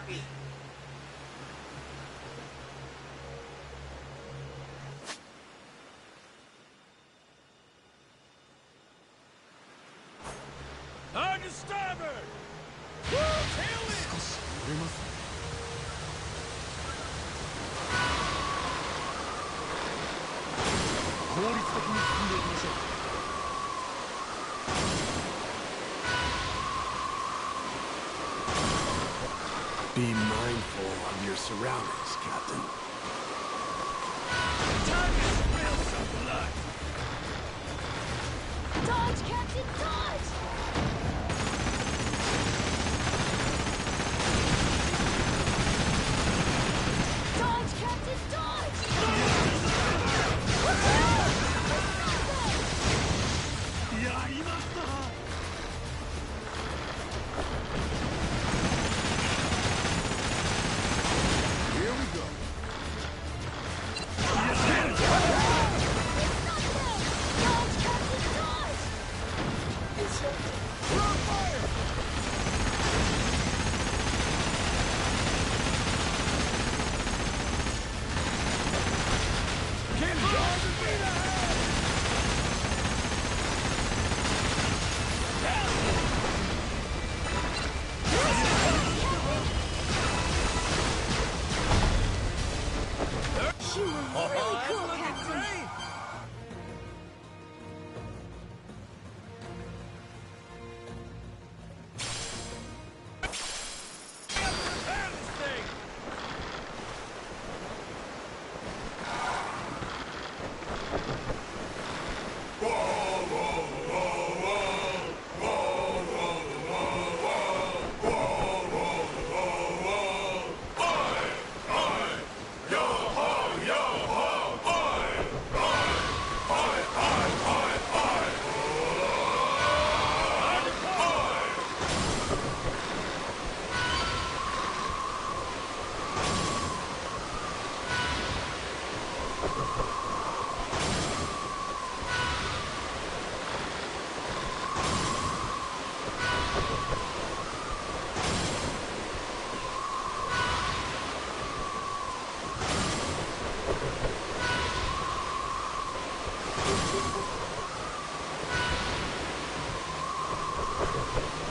VIP. On to starboard! Woo, tail in! 効率的に進んでいきましょう。Be mindful of your surroundings, Captain. Time to spill some blood! Dodge, Captain, dodge! Dodge, Captain, dodge! Look out! Here we go. You were really cool, Captain.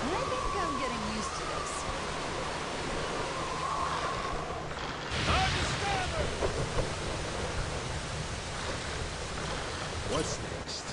I think I'm getting used to this. What's next?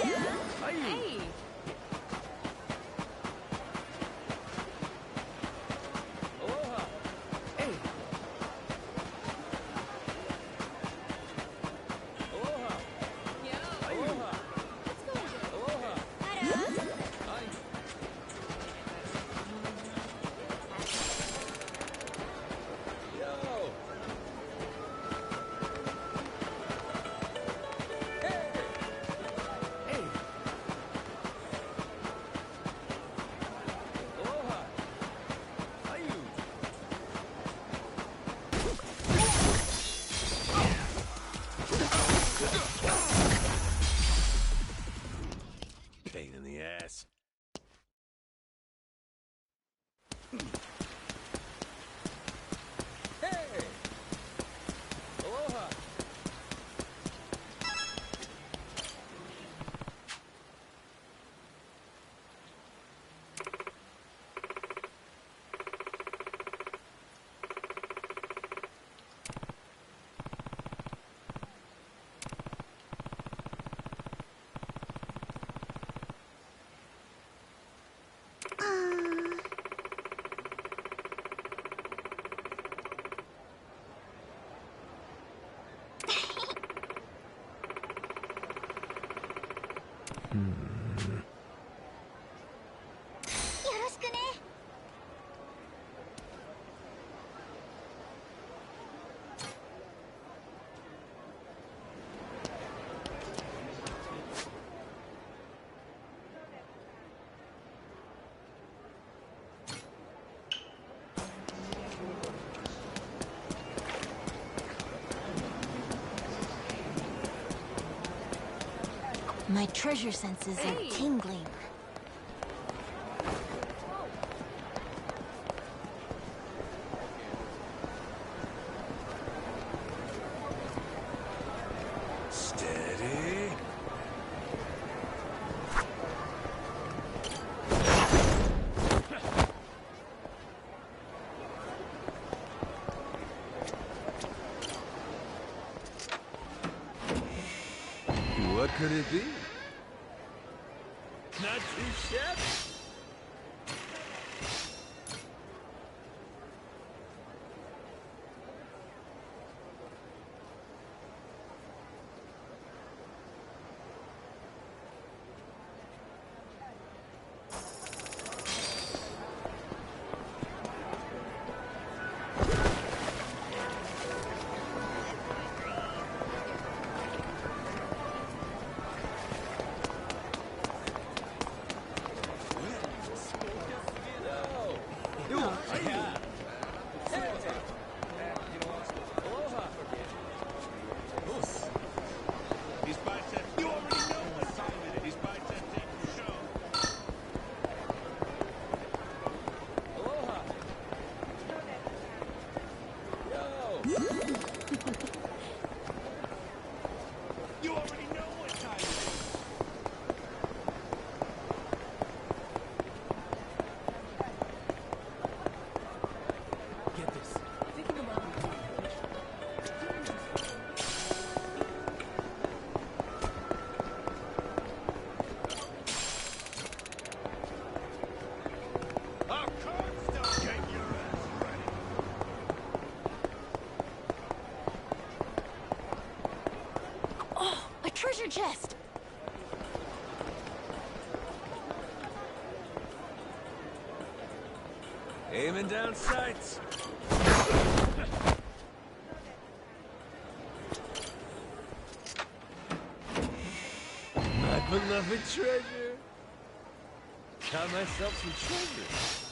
Hey. Aloha. Hey, Aloha. Yo. Aloha. What's going on? Aloha. Hello. Hi. Yo. hey. Aloha. How you? Pain in the ass. Hey. Aloha. My treasure senses are tingling. Steady. What could it be? Not too shabby. Treasure chest! Aiming down sights. My beloved treasure. Got myself some treasure.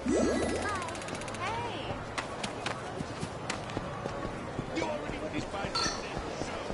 Hey. You already with these biceps ain't show.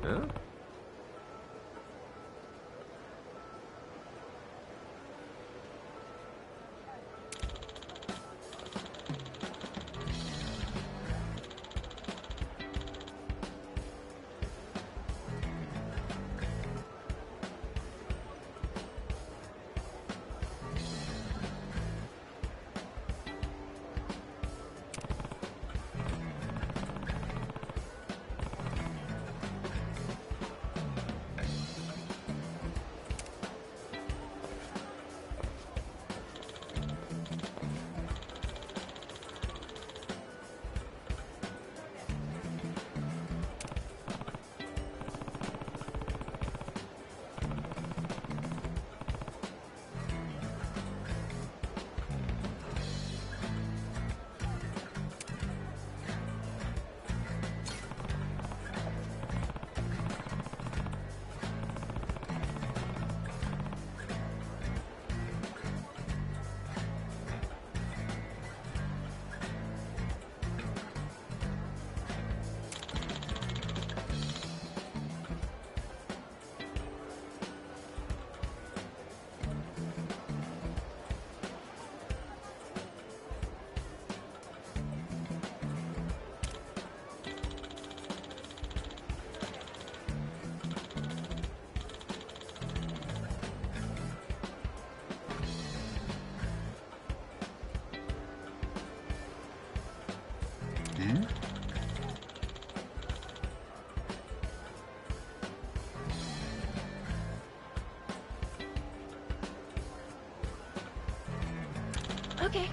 Huh? Okay.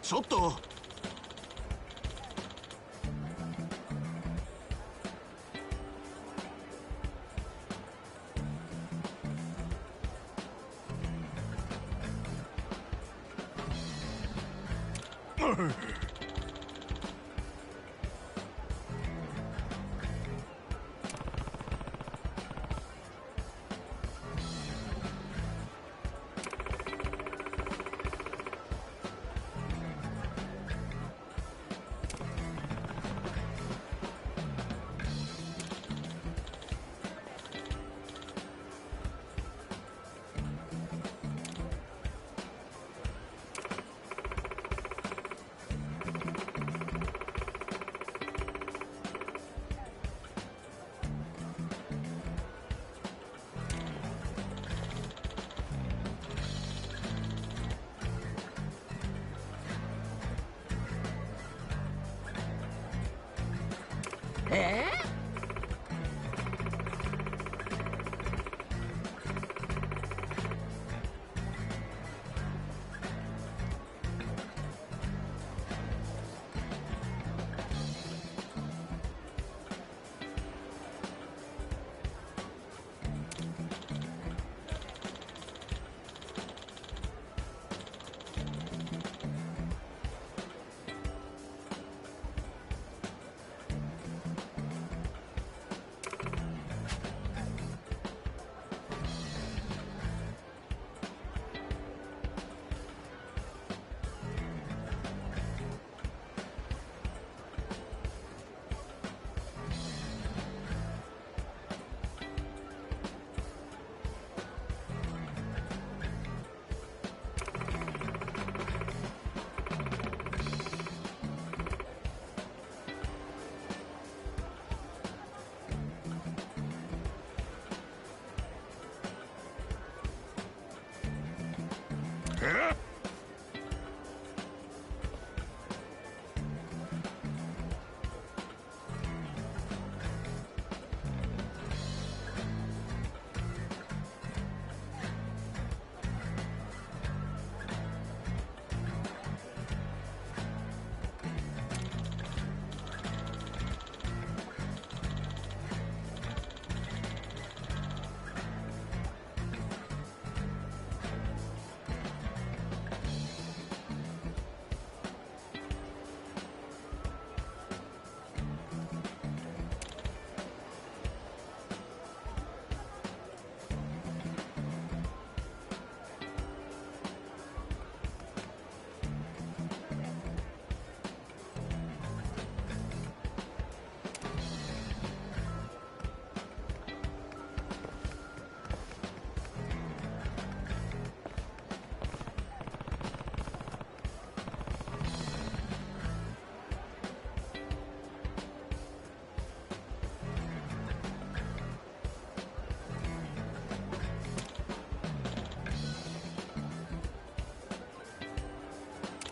ちょっと。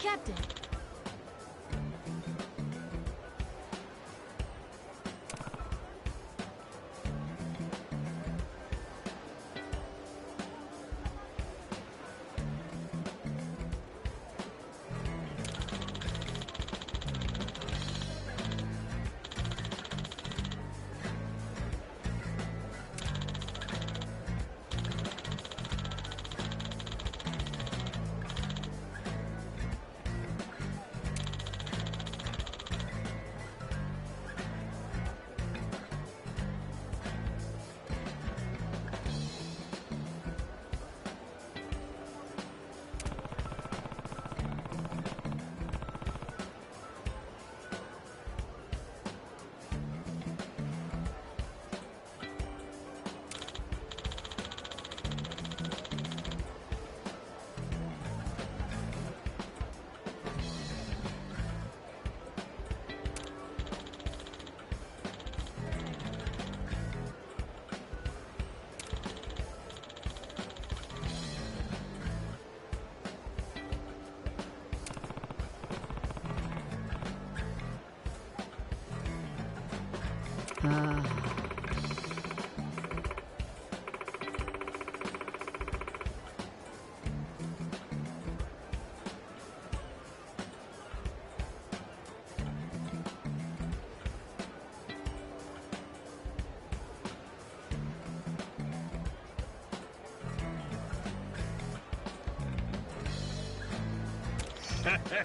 Captain. Huh?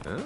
Huh?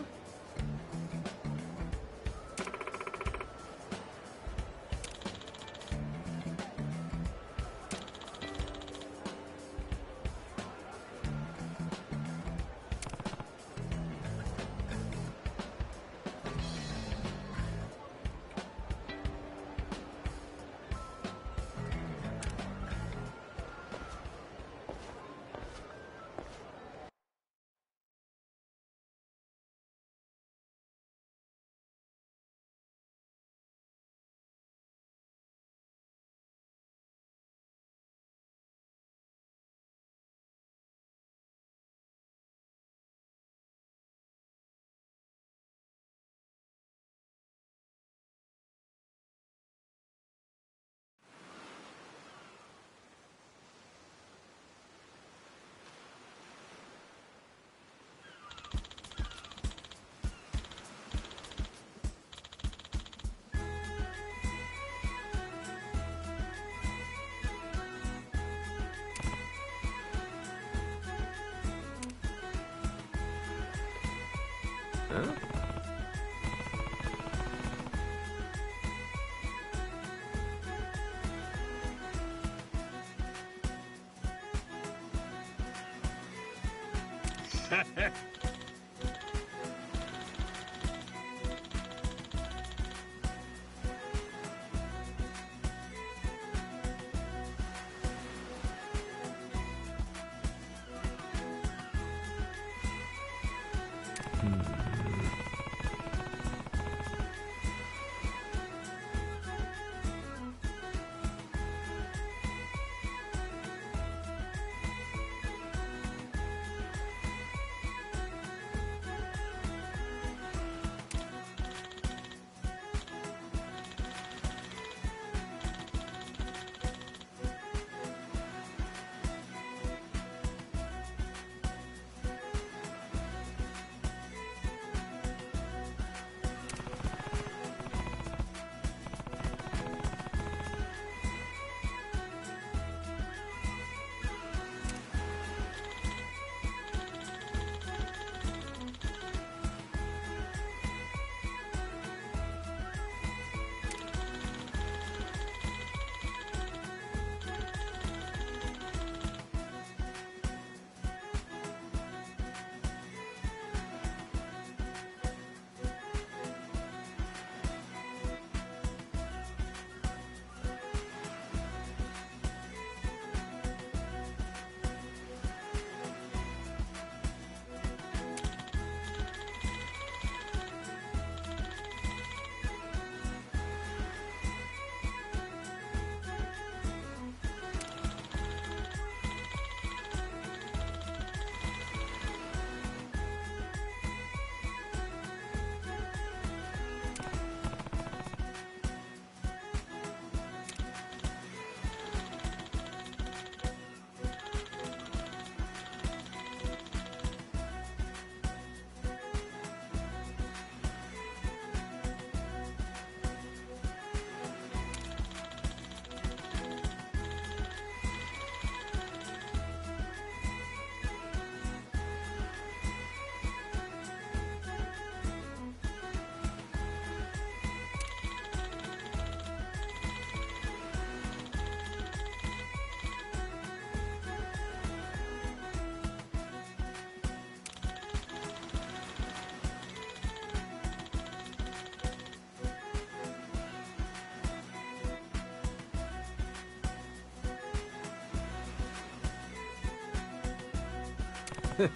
Yeah.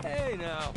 Hey now.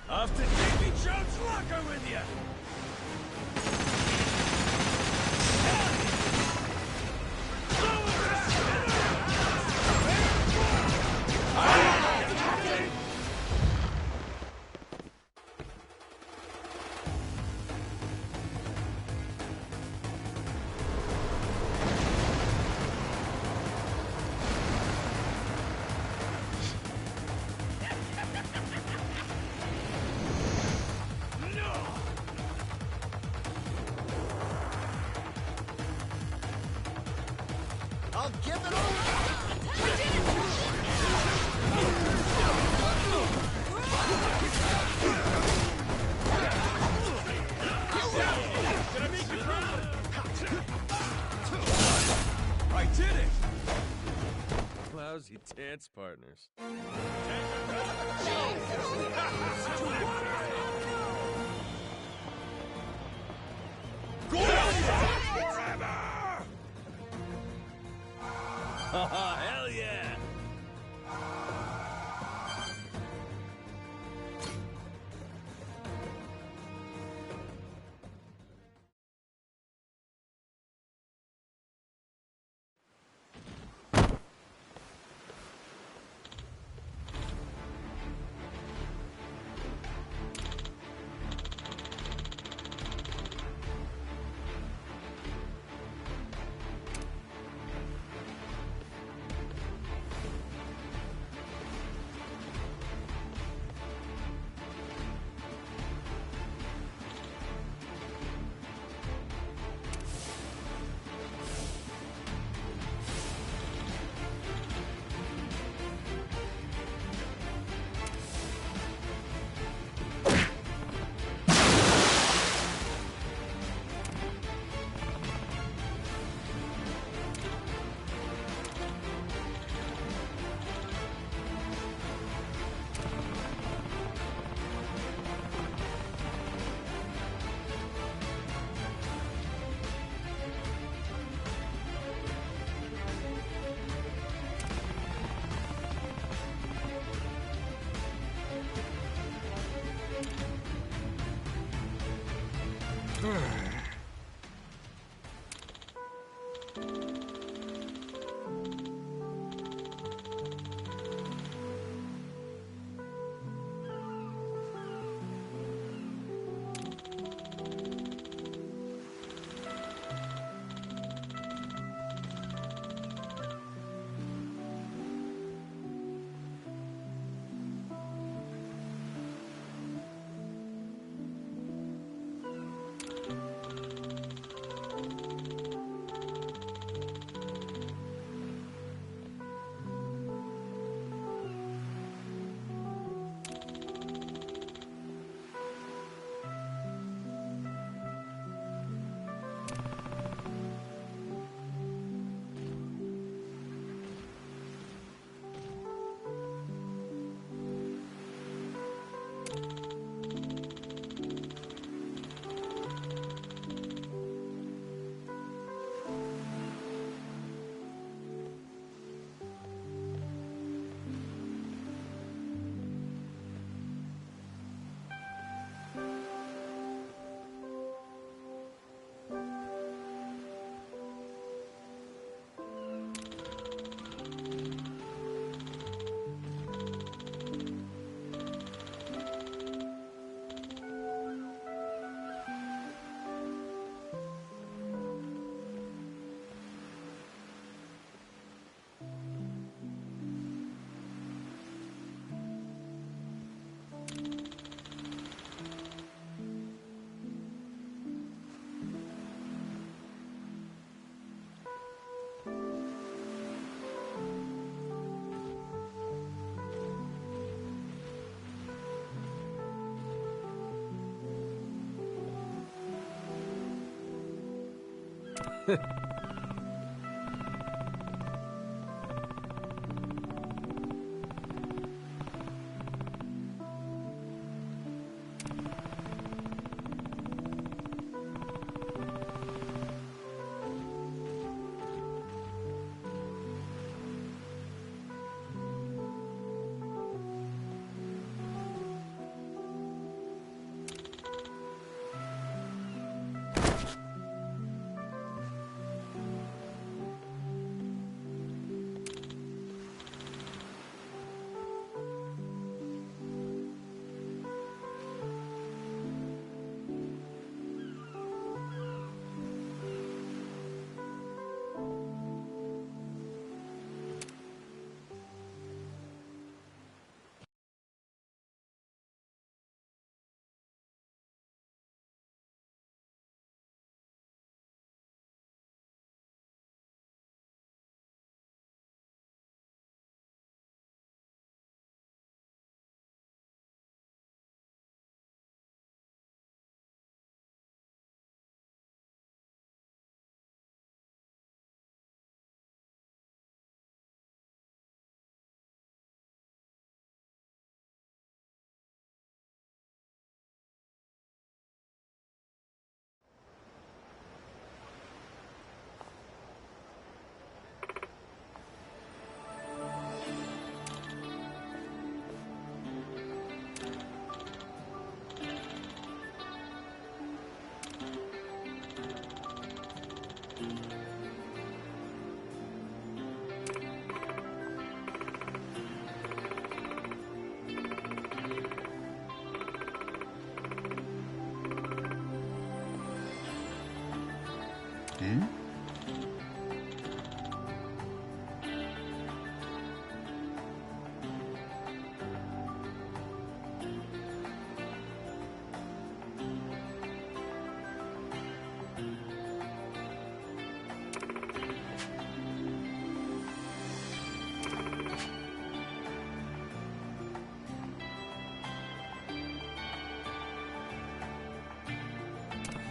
Off to Davy Jones' locker with you! I'll give it over! I did it! Lousy dance partners. Hell yeah!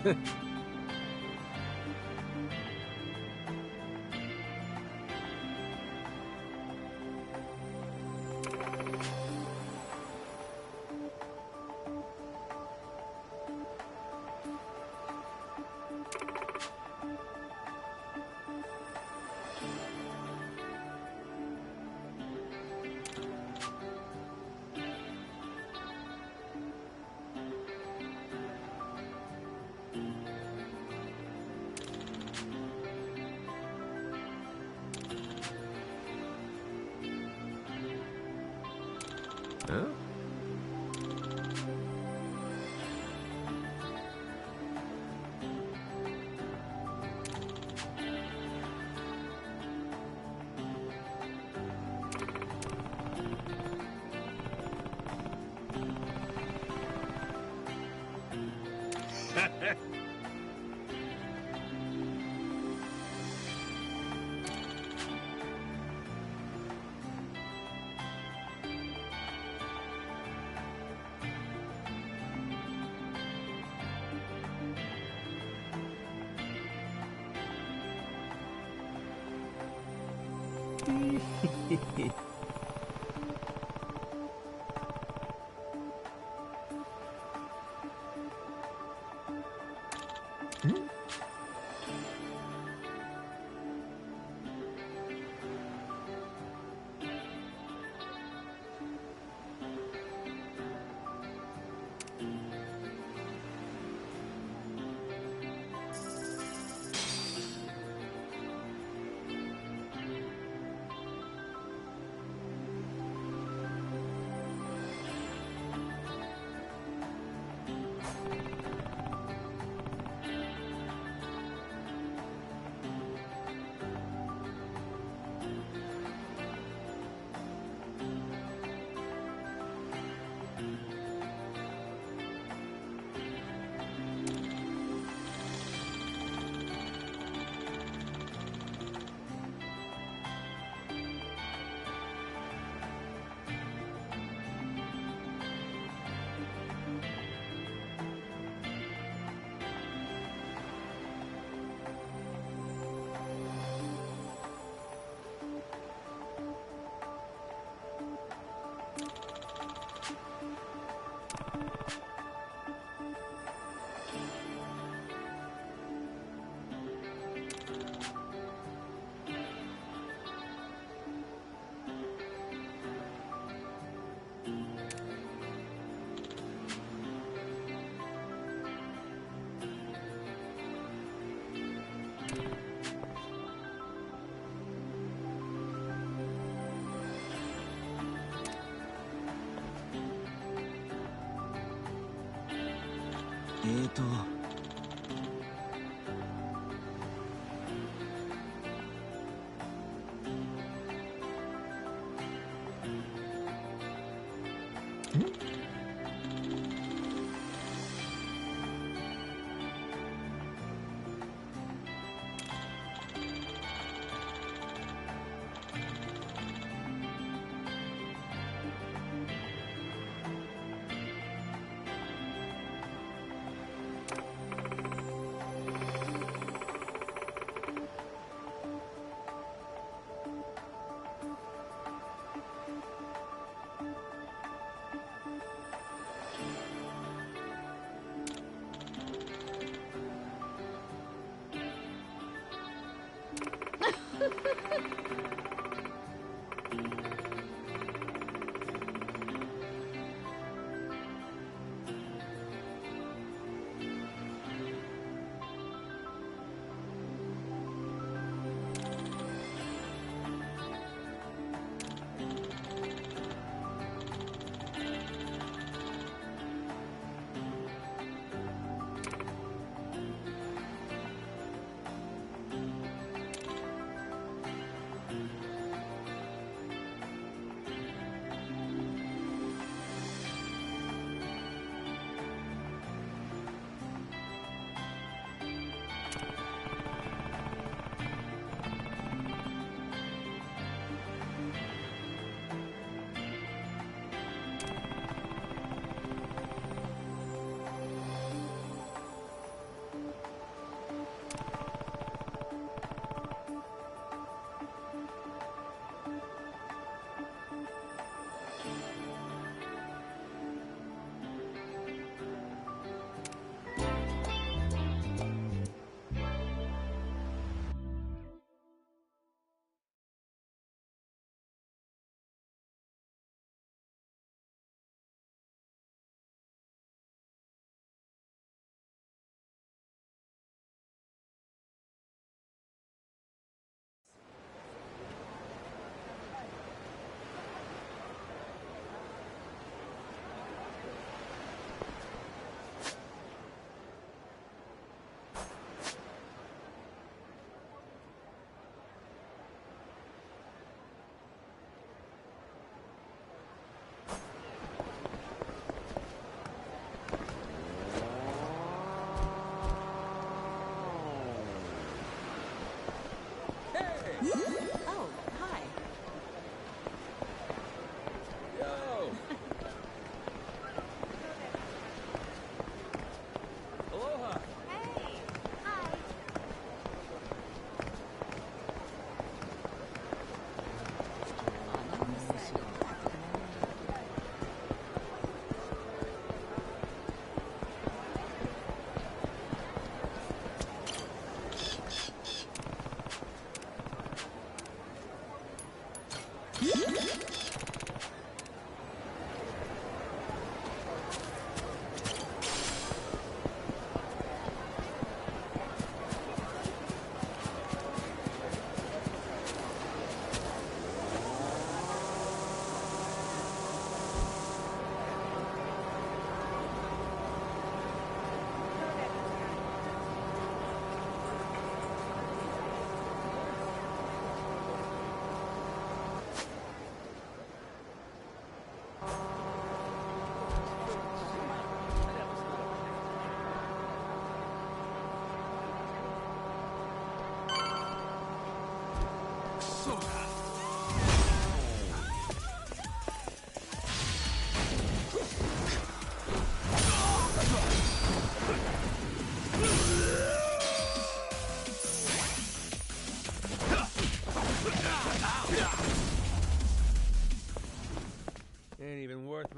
Huh?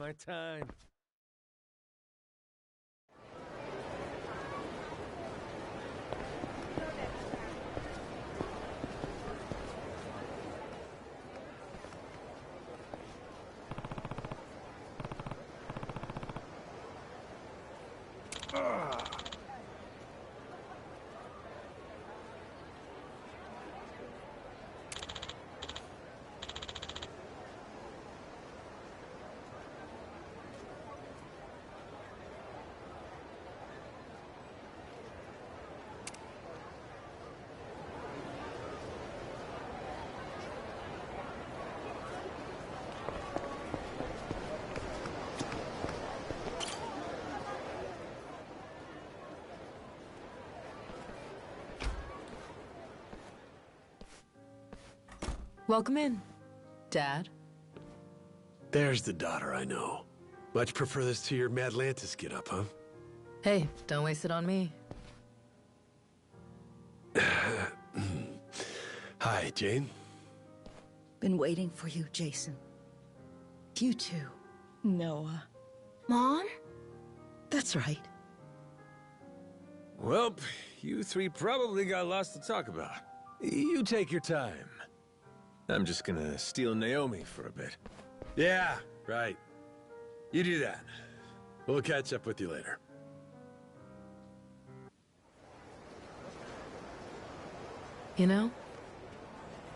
my time. Welcome in, Dad. There's the daughter I know. Much prefer this to your Madlantis get-up, huh? Hey, don't waste it on me. Hi, Jane. Been waiting for you, Jason. You too, Noah. Mom? That's right. Well, you three probably got lots to talk about. You take your time. I'm just gonna steal Naomi for a bit. Yeah, right. You do that. We'll catch up with you later. You know,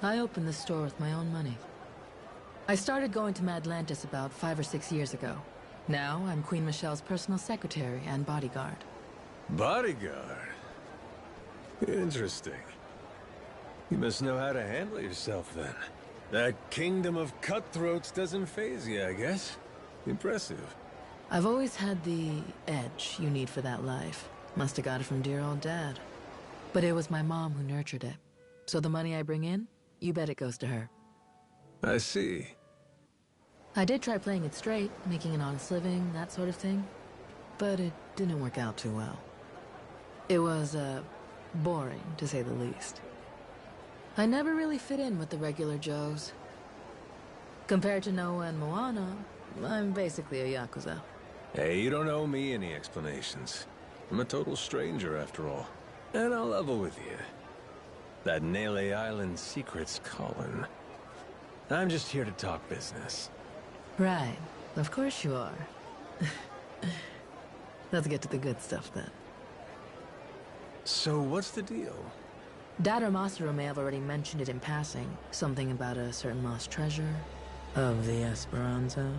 I opened this store with my own money. I started going to Madlantis about 5 or 6 years ago. Now, I'm Queen Michelle's personal secretary and bodyguard. Bodyguard? Interesting. You must know how to handle yourself, then. That kingdom of cutthroats doesn't faze you, I guess. Impressive. I've always had the edge you need for that life. Must have got it from dear old Dad. But it was my mom who nurtured it. So the money I bring in, you bet it goes to her. I see. I did try playing it straight, making an honest living, that sort of thing. But it didn't work out too well. It was, boring, to say the least. I never really fit in with the regular Joes. Compared to Noah and Moana, I'm basically a Yakuza. Hey, you don't owe me any explanations. I'm a total stranger, after all. And I'll level with you. That Nele Island secret's calling. I'm just here to talk business. Right. Of course you are. Let's get to the good stuff, then. So what's the deal? Dad or Masaru may have already mentioned it in passing. Something about a certain lost treasure of the Esperanza.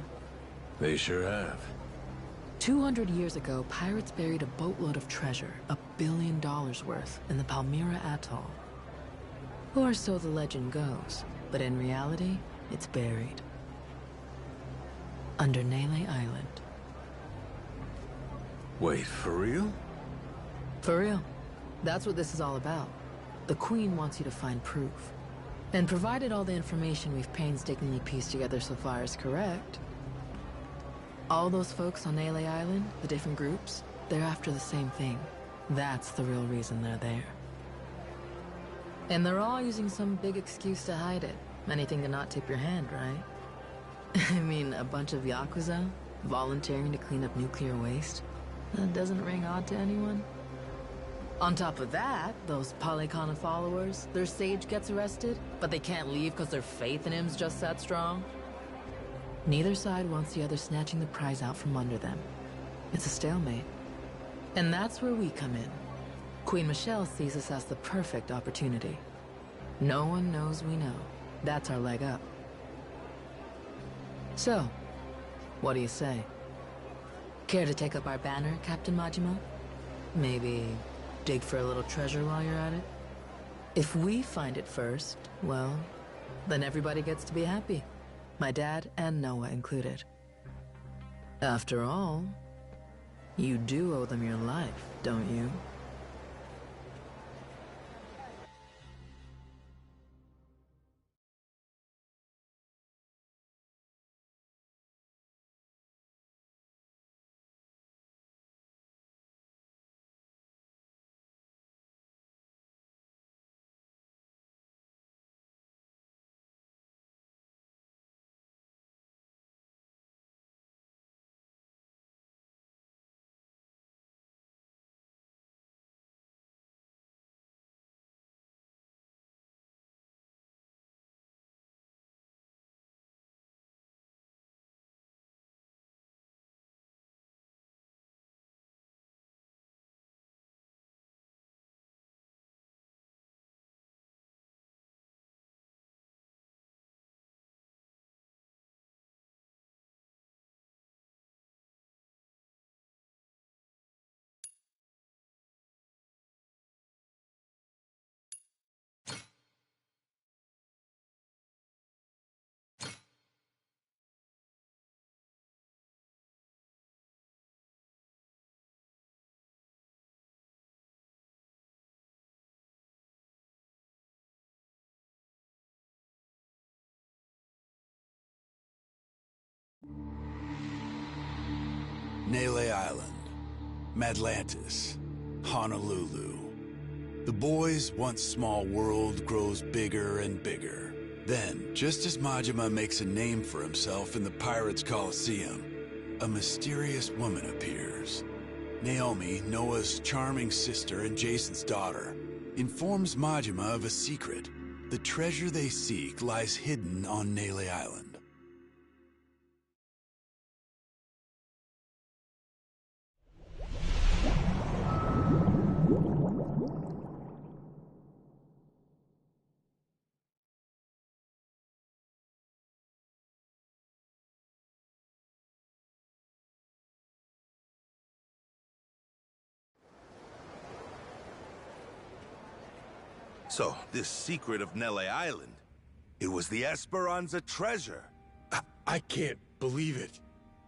They sure have. 200 years ago, pirates buried a boatload of treasure, $1 billion worth, in the Palmyra Atoll. Or so the legend goes, but in reality, it's buried. Under Nele Island. Wait, for real? For real. That's what this is all about. The Queen wants you to find proof. And provided all the information we've painstakingly pieced together so far is correct, all those folks on Nele Island, the different groups, they're after the same thing. That's the real reason they're there. And they're all using some big excuse to hide it. Anything to not tip your hand, right? I mean, a bunch of Yakuza volunteering to clean up nuclear waste? That doesn't ring odd to anyone? On top of that, those Polycana followers, their sage gets arrested, but they can't leave because their faith in him's just that strong. Neither side wants the other snatching the prize out from under them. It's a stalemate. And that's where we come in. Queen Michelle sees us as the perfect opportunity. No one knows we know. That's our leg up. So, what do you say? Care to take up our banner, Captain Majima? Maybe dig for a little treasure while you're at it? If we find it first, well, then everybody gets to be happy. My dad and Noah included. After all, you do owe them your life, don't you? Nele Island, Madlantis, Honolulu. The boy's once small world grows bigger and bigger. Then, just as Majima makes a name for himself in the Pirates' Coliseum, a mysterious woman appears. Naomi, Noah's charming sister and Jason's daughter, informs Majima of a secret. The treasure they seek lies hidden on Nele Island. So, this secret of Nele Island, it was the Esperanza treasure. I can't believe it.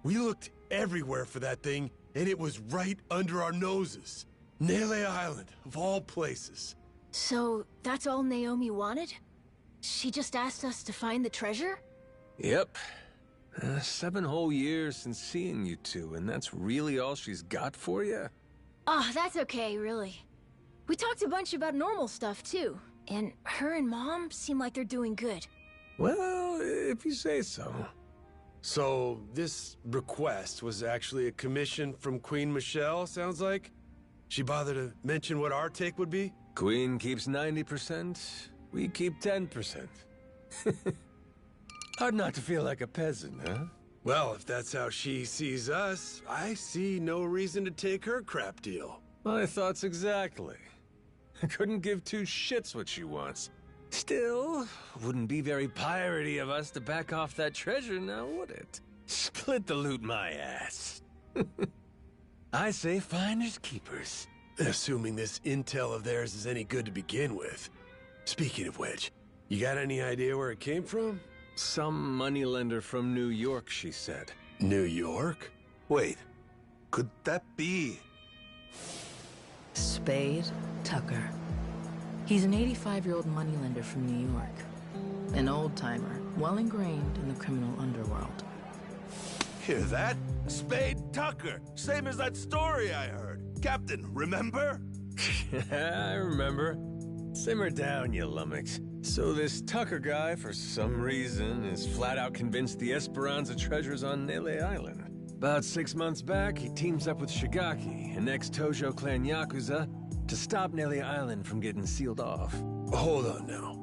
We looked everywhere for that thing, and it was right under our noses. Nele Island, of all places. So, that's all Naomi wanted? She just asked us to find the treasure? Yep. 7 whole years since seeing you two, and that's really all she's got for you? Oh, that's okay, really. We talked a bunch about normal stuff, too. And her and Mom seem like they're doing good. Well, if you say so. So, this request was actually a commission from Queen Michelle, sounds like? She bothered to mention what our take would be? Queen keeps 90%, we keep 10%. Hard not to feel like a peasant, huh? Well, if that's how she sees us, I see no reason to take her crap deal. My thoughts exactly. I couldn't give 2 shits what she wants. Still, wouldn't be very piratey of us to back off that treasure now, would it? Split the loot my ass. I say finders keepers. Assuming this intel of theirs is any good to begin with. Speaking of which, you got any idea where it came from? Some moneylender from New York, she said. New York? Wait, could that be? Spade Tucker. He's an 85-year-old moneylender from New York. An old-timer, well ingrained in the criminal underworld. Hear that? Spade Tucker, same as that story I heard. Captain, remember? I remember. Simmer down, you lummox. So this Tucker guy, for some reason, is flat out convinced the Esperanza treasure's on Nele Island. About 6 months back, he teams up with Shigaki, an ex-Tojo clan Yakuza, to stop Nele Island from getting sealed off. Hold on now.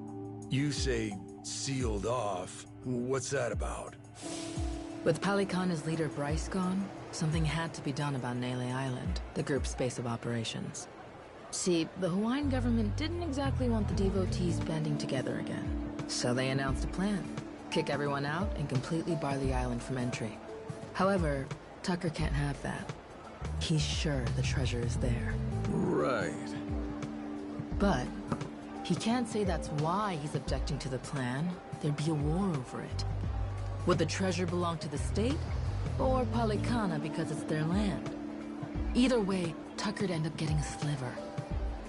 You say sealed off. What's that about? With Pelican as leader Bryce gone, something had to be done about Nele Island, the group's base of operations. See, the Hawaiian government didn't exactly want the devotees banding together again. So they announced a plan. Kick everyone out and completely bar the island from entry. However, Tucker can't have that. He's sure the treasure is there. Right. But he can't say that's why he's objecting to the plan. There'd be a war over it. Would the treasure belong to the state? Or Palicana because it's their land? Either way, Tucker'd end up getting a sliver.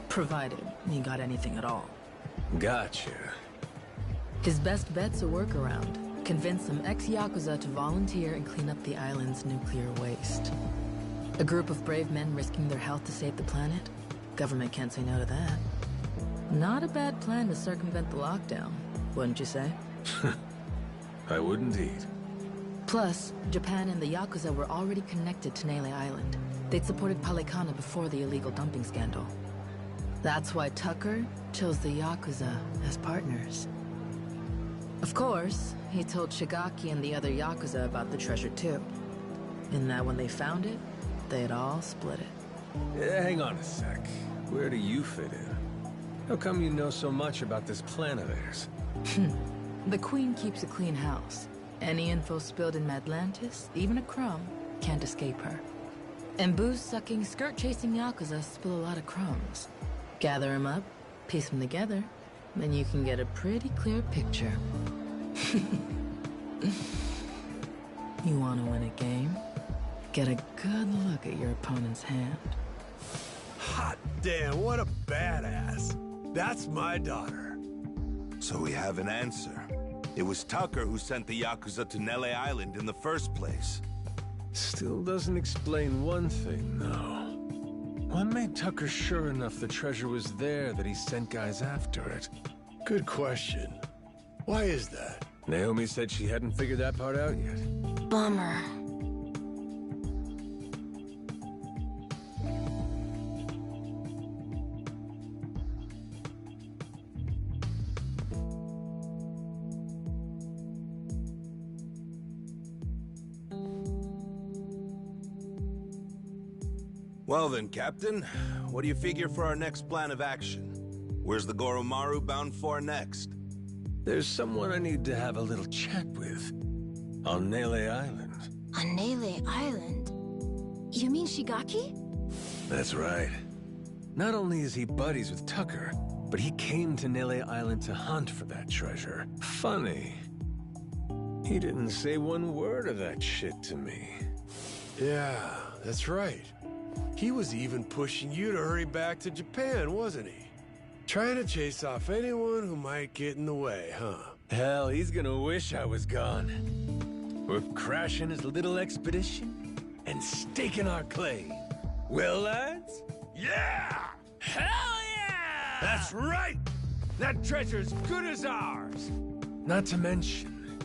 Provided he got anything at all. Gotcha. His best bet's a workaround. Convince some ex-Yakuza to volunteer and clean up the island's nuclear waste. A group of brave men risking their health to save the planet? Government can't say no to that. Not a bad plan to circumvent the lockdown, wouldn't you say? I would indeed. Plus, Japan and the Yakuza were already connected to Nele Island. They'd supported Palicana before the illegal dumping scandal. That's why Tucker chose the Yakuza as partners. Of course, he told Shigaki and the other Yakuza about the treasure too. And that when they found it, they'd all split it. Hang on a sec. Where do you fit in? How come you know so much about this plan of theirs? The Queen keeps a clean house. Any info spilled in Madlantis, even a crumb, can't escape her. And booze-sucking, skirt-chasing Yakuza spill a lot of crumbs. Gather them up, piece them together, then you can get a pretty clear picture. You want to win a game? Get a good look at your opponent's hand. Hot damn, what a badass. That's my daughter. So we have an answer. It was Tucker who sent the Yakuza to Nele Island in the first place. Still doesn't explain one thing, though. What made Tucker sure enough the treasure was there that he sent guys after it? Good question. Why is that? Naomi said she hadn't figured that part out yet. Bummer. Well then, Captain, what do you figure for our next plan of action? Where's the Goromaru bound for next? There's someone I need to have a little chat with. On Nele Island. On Nele Island? You mean Shigaki? That's right. Not only is he buddies with Tucker, but he came to Nele Island to hunt for that treasure. Funny. He didn't say one word of that shit to me. Yeah, that's right. He was even pushing you to hurry back to Japan, wasn't he? Trying to chase off anyone who might get in the way, huh? Hell, he's gonna wish I was gone. We're crashing his little expedition and staking our claim. Well, lads? Yeah! Hell yeah! That's right! That treasure's good as ours! Not to mention,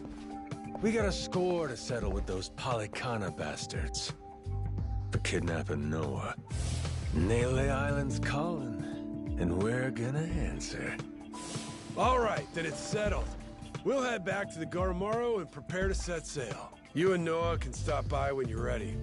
we got a score to settle with those Polycana bastards. For kidnapping Noah. Nele Island's calling, and we're gonna answer. All right, then it's settled. We'll head back to the Goromaru and prepare to set sail. You and Noah can stop by when you're ready.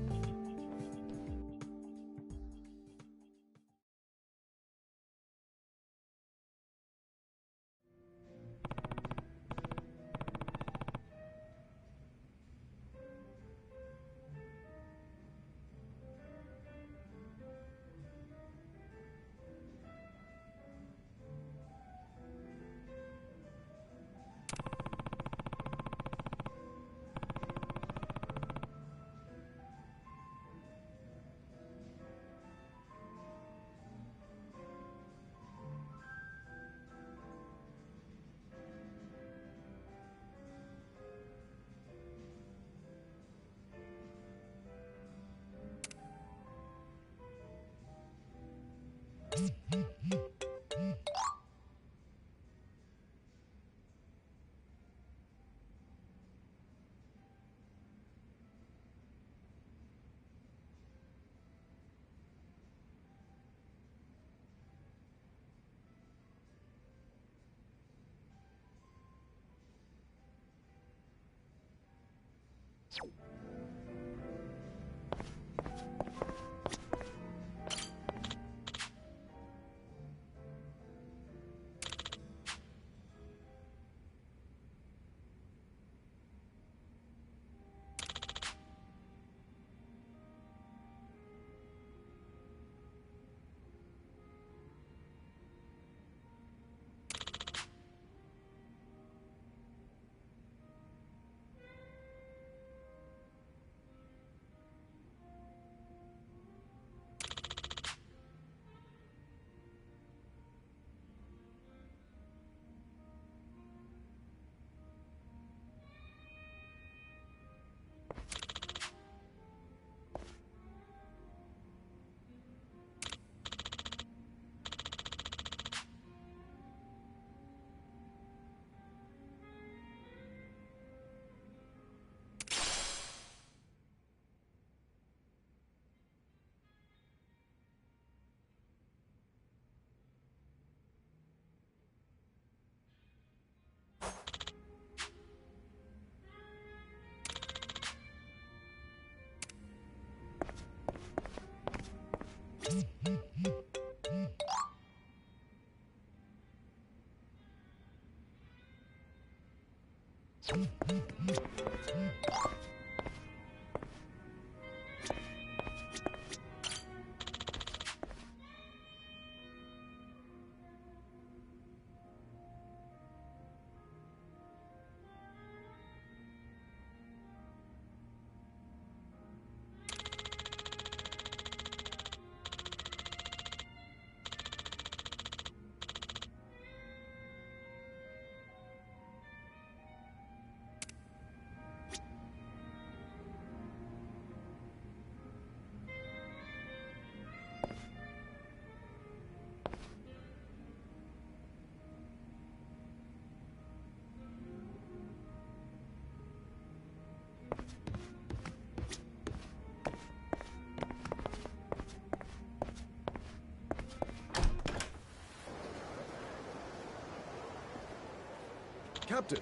Captain.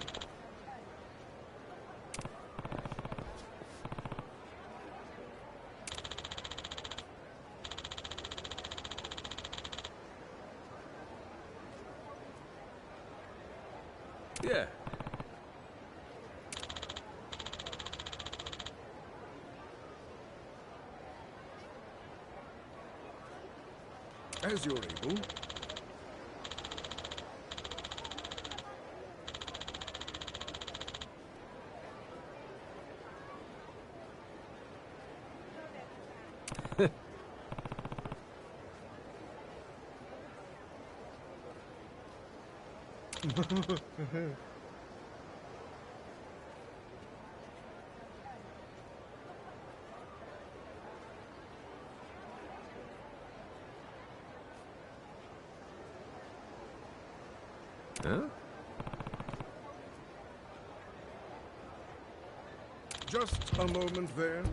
Yeah. As you're able. Huh? Just a moment there.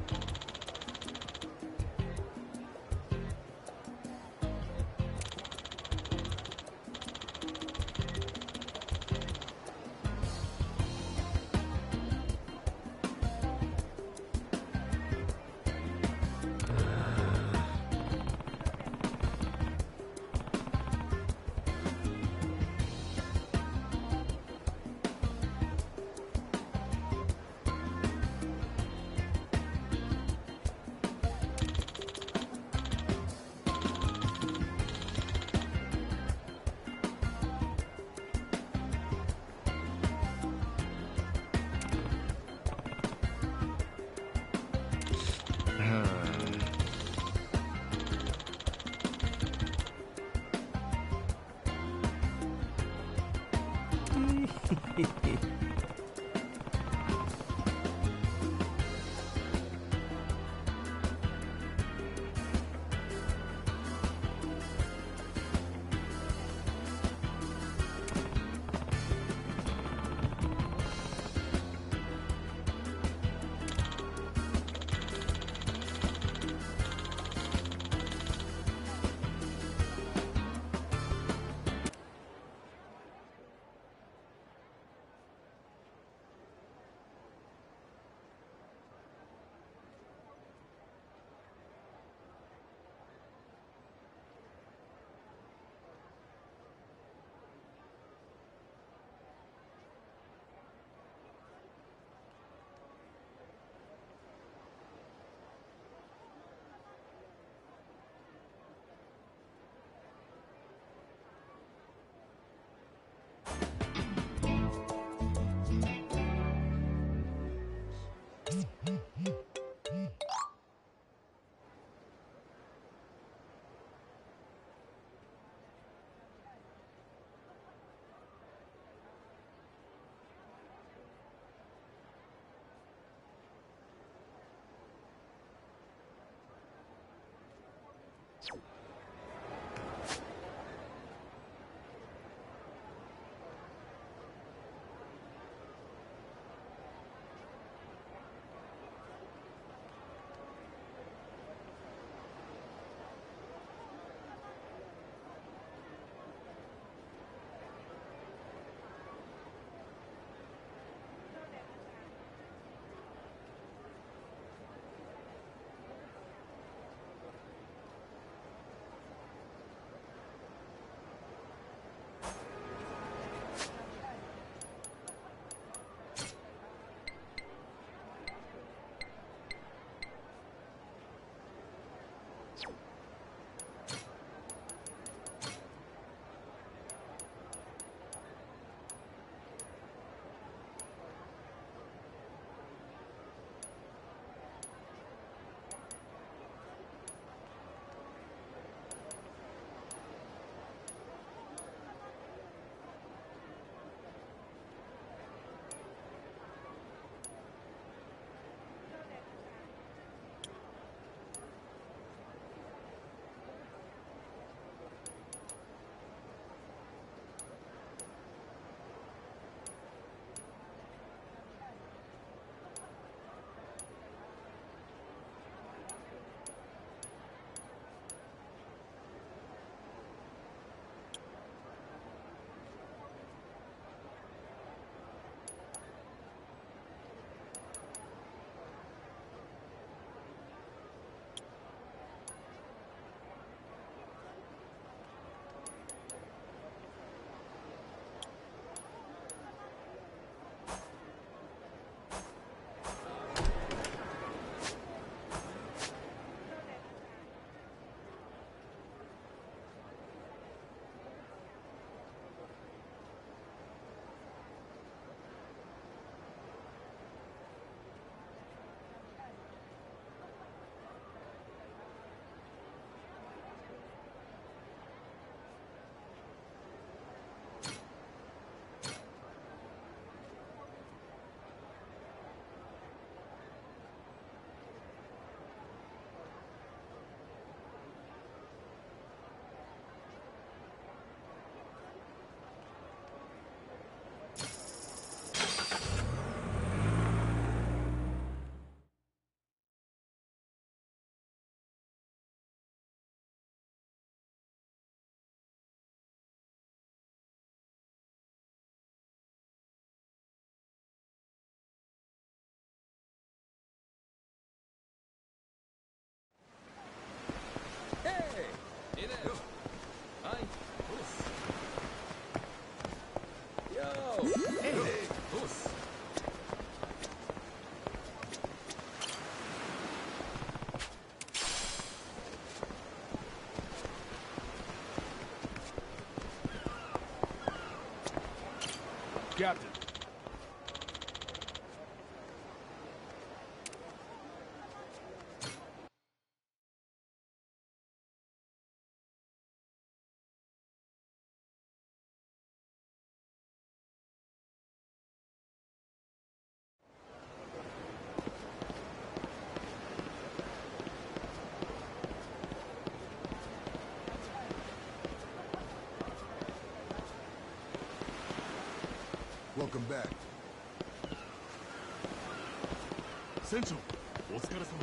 Welcome back.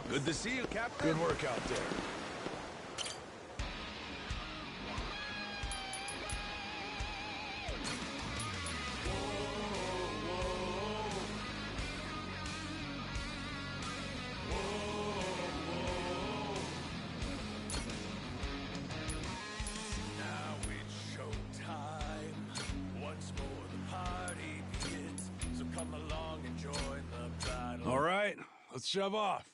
Good to see you, Captain. Good work out there. Now it's showtime. Once more the party begins. So come along and join the battle. All right, let's shove off.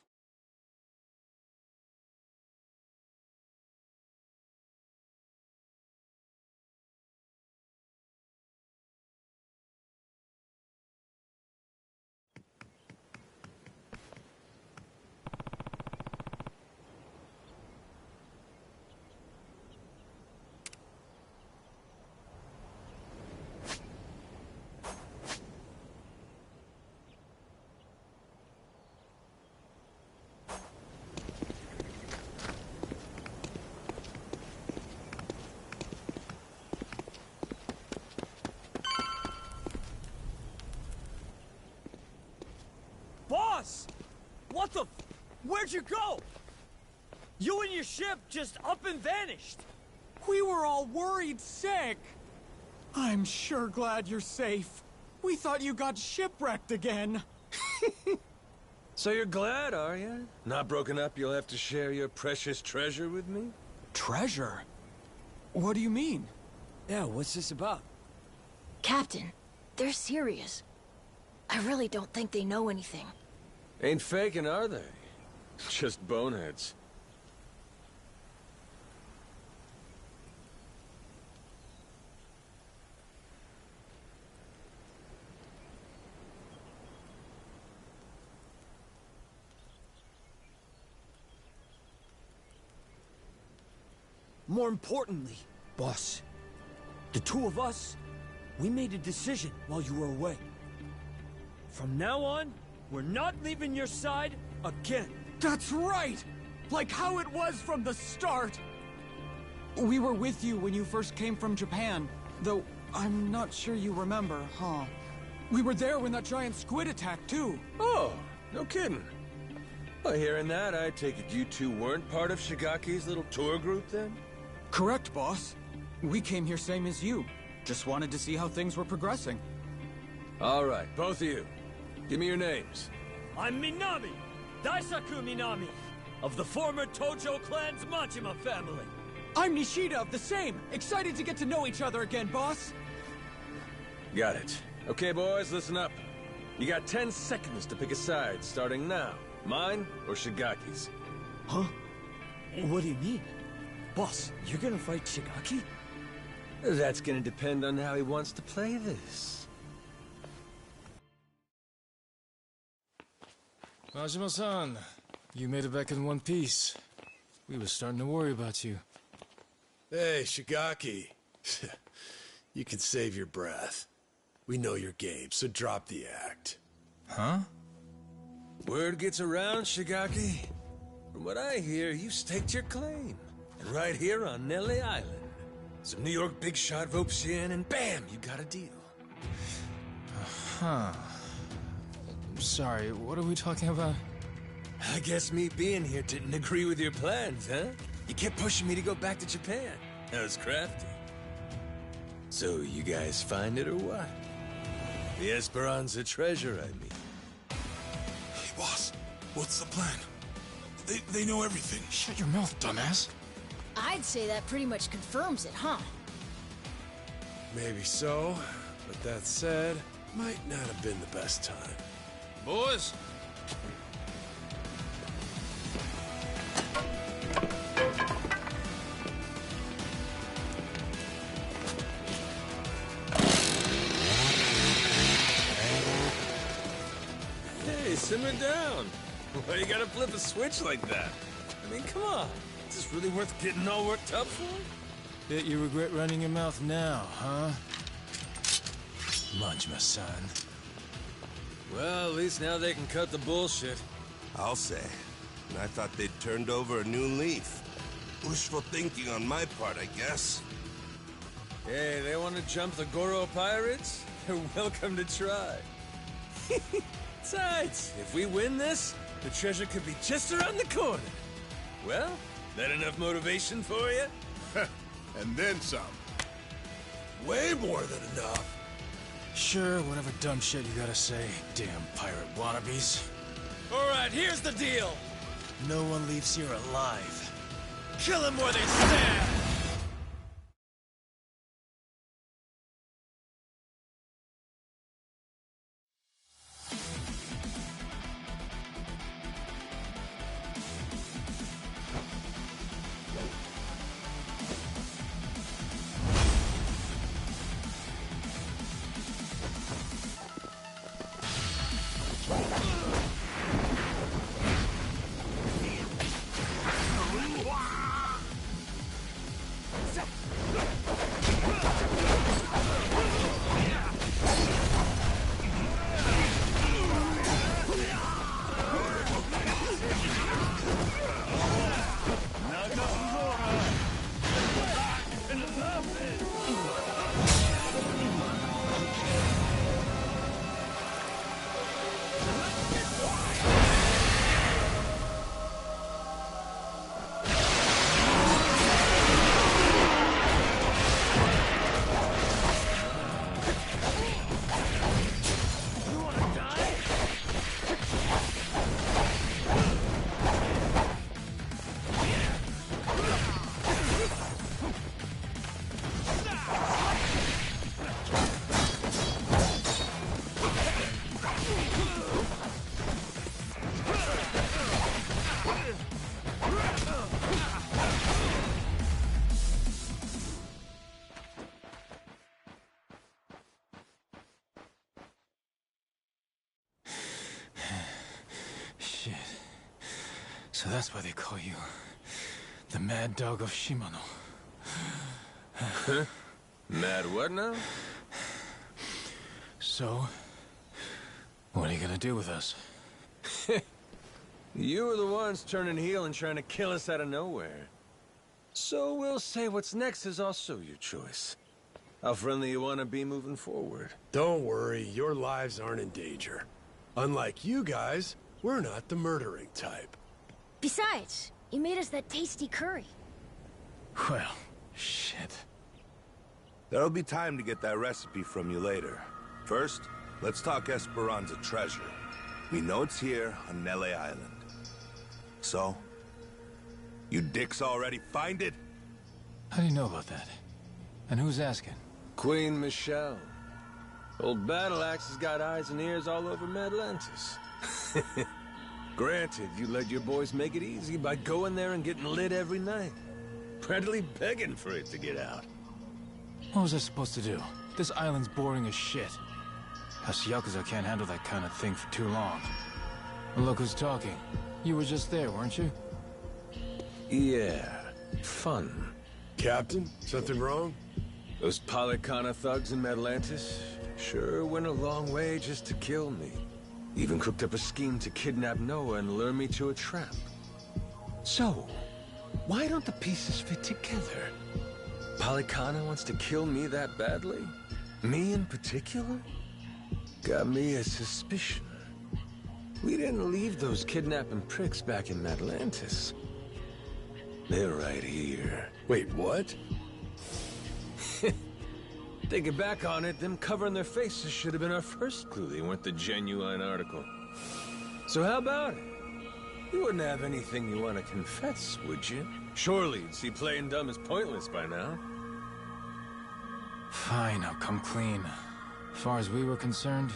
Boss! What the... Where'd you go? You and your ship just up and vanished. We were all worried sick. I'm sure glad you're safe. We thought you got shipwrecked again. So you're glad, are you? Not broken up, you'll have to share your precious treasure with me? Treasure? What do you mean? Yeah, what's this about? Captain, they're serious. I really don't think they know anything. Ain't faking, are they? Just boneheads. More importantly, boss, the two of us, we made a decision while you were away. From now on, we're not leaving your side again. That's right! Like how it was from the start! We were with you when you first came from Japan, though I'm not sure you remember, huh? We were there when that giant squid attacked, too. Oh, no kidding. Well, hearing that, I take it you two weren't part of Shigaki's little tour group, then? Correct, boss. We came here same as you. Just wanted to see how things were progressing. All right, both of you. Give me your names. I'm Minami, Daisaku Minami, of the former Tojo clan's Majima family. I'm Nishida of the same. Excited to get to know each other again, boss. Got it. Okay, boys, listen up. You got 10 seconds to pick a side, starting now. Mine or Shigaki's? Huh? What do you mean? Boss, you're gonna fight Shigaki? That's gonna depend on how he wants to play this. Majima-san, you made it back in one piece. We were starting to worry about you. Hey, Shigaki. You can save your breath. We know your game, so drop the act. Huh? Word gets around, Shigaki. From what I hear, you staked your claim. And right here on Nelly Island. Some New York big shot ropes you in, and bam, you got a deal. Huh. Sorry, what are we talking about? I guess me being here didn't agree with your plans, huh? You kept pushing me to go back to Japan. That was crafty. So you guys find it or what? The Esperanza treasure, I mean. Hey, boss, what's the plan? They know everything. Shut your mouth, dumbass. I'd say that pretty much confirms it, huh? Maybe so, but that said, might not have been the best time. Boys! Hey, simmer down. Why you gotta flip a switch like that? I mean, come on. Is this really worth getting all worked up for? Bet you regret running your mouth now, huh? Majima-san. Well, at least now they can cut the bullshit. I'll say. And I thought they'd turned over a new leaf. Wishful thinking on my part, I guess. Hey, they want to jump the Goro Pirates? You're welcome to try. Besides, if we win this, the treasure could be just around the corner. Well, that enough motivation for you? And then some. Way more than enough. Sure, whatever dumb shit you gotta say, damn pirate wannabes. All right, here's the deal. No one leaves here alive. Kill them where they stand! Shit. So that's why they call you the Mad Dog of Shimano. Huh? Mad what now? So, what are you gonna do with us? You were the ones turning heel and trying to kill us out of nowhere. So we'll say what's next is also your choice. How friendly you want to be moving forward. Don't worry, your lives aren't in danger. Unlike you guys, we're not the murdering type. Besides, you made us that tasty curry. Well, shit. There'll be time to get that recipe from you later. First, let's talk Esperanza treasure. We know it's here on Nele Island. So, you dicks already find it? How do you know about that? And who's asking? Queen Michelle. Old Battle Axe has got eyes and ears all over Madlantis. Granted, you let your boys make it easy by going there and getting lit every night. Practically begging for it to get out. What was I supposed to do? This island's boring as shit. Us Yakuza can't handle that kind of thing for too long. And look who's talking. You were just there, weren't you? Yeah, fun. Captain, something wrong? Those Polycana thugs in Madlantis sure went a long way just to kill me. Even cooked up a scheme to kidnap Noah and lure me to a trap. So, why don't the pieces fit together? Polycana wants to kill me that badly? Me in particular? Got me a suspicion. We didn't leave those kidnapping pricks back in Madlantis. They're right here. Wait, what? Thinking back on it, them covering their faces should have been our first clue they weren't the genuine article. So how about it? You wouldn't have anything you want to confess, would you? Surely you'd see playing dumb is pointless by now. Fine, I'll come clean. As far as we were concerned,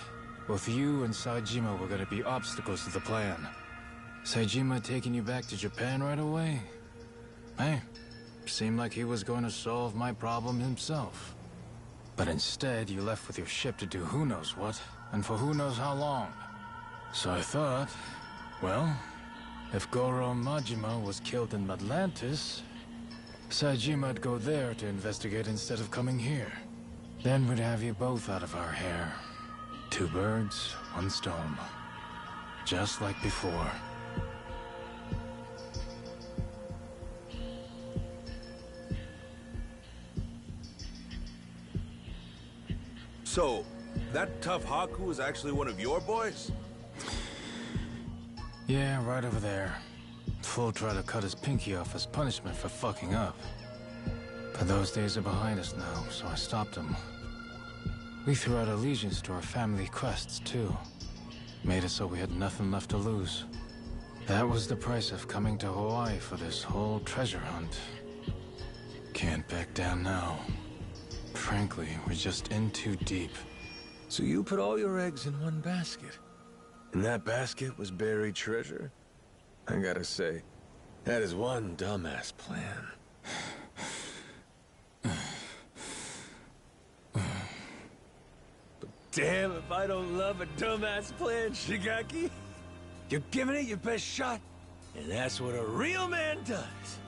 both you and Saejima were gonna be obstacles to the plan. Saejima taking you back to Japan right away? Hey, seemed like he was going to solve my problem himself. But instead, you left with your ship to do who knows what, and for who knows how long. So I thought, well, if Goro Majima was killed in Madlantis, Saejima'd go there to investigate instead of coming here. Then we'd have you both out of our hair. 2 birds, 1 stone. Just like before. So, That tough Haku is actually one of your boys? Yeah, right over there. Fool tried to cut his pinky off as punishment for fucking up. But those days are behind us now, so I stopped him. We threw out allegiance to our family crests, too. Made it so we had nothing left to lose. That was the price of coming to Hawaii for this whole treasure hunt. Can't back down now. Frankly, we're just in too deep. So you put all your eggs in one basket? And that basket was buried treasure? I gotta say, that is one dumbass plan. But damn if I don't love a dumbass plan, Shigaki. You're giving it your best shot, and that's what a real man does.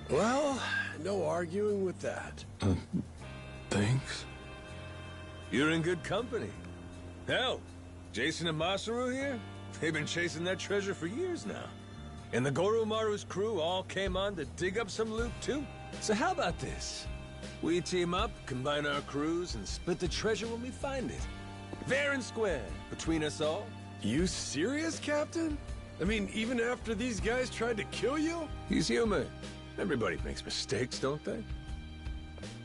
Well, no arguing with that. Thanks? You're in good company. Hell, Jason and Masaru here, they've been chasing that treasure for years now. And the Goromaru's crew all came on to dig up some loot too. So how about this? We team up, combine our crews, and split the treasure when we find it. Fair and square, between us all. You serious, Captain? I mean, even after these guys tried to kill you? He's human. Everybody makes mistakes, don't they?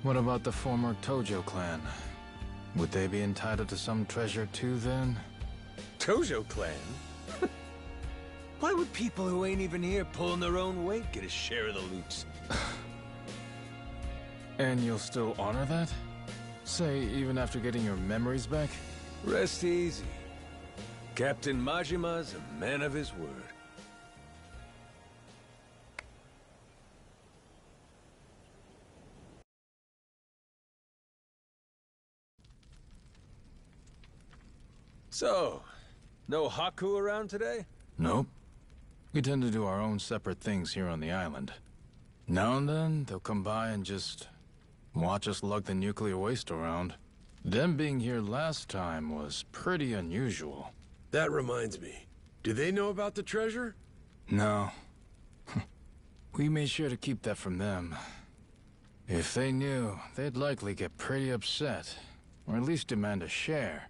What about the former Tojo clan? Would they be entitled to some treasure too, then? Tojo clan? Why would people who ain't even here pulling their own weight get a share of the loot? And you'll still honor that? Say, even after getting your memories back? Rest easy. Captain Majima's a man of his word. So, no Haku around today? Nope. We tend to do our own separate things here on the island. Now and then, they'll come by and just watch us lug the nuclear waste around. Them being here last time was pretty unusual. That reminds me. Do they know about the treasure? No. We made sure to keep that from them. If they knew, they'd likely get pretty upset, or at least demand a share.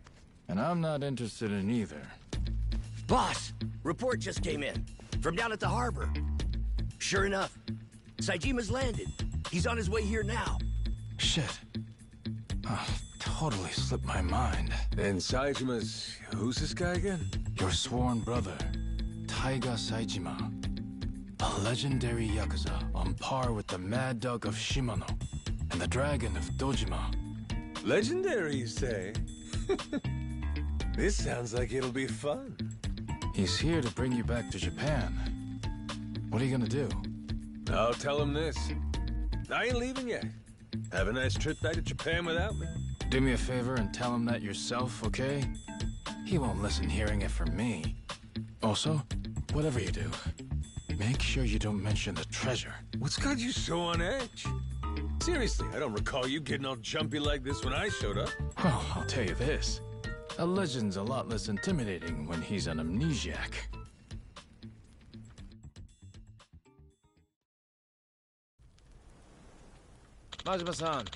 And I'm not interested in either. Boss, report just came in. From down at the harbor. Sure enough, Saijima's landed. He's on his way here now. Shit. Totally slipped my mind. And Saijima's... who's this guy again? Your sworn brother, Taiga Saijima. A legendary Yakuza on par with the Mad Dog of Shimano and the Dragon of Dojima. Legendary, you say? This sounds like it'll be fun. He's here to bring you back to Japan. What are you gonna do? I'll tell him this. I ain't leaving yet. Have a nice trip back to Japan without me. Do me a favor and tell him that yourself, okay? He won't listen hearing it from me. Also, whatever you do, make sure you don't mention the treasure. What's got you so on edge? Seriously, I don't recall you getting all jumpy like this when I showed up. Well, I'll tell you this. A legend's a lot less intimidating when he's an amnesiac. Majima-san.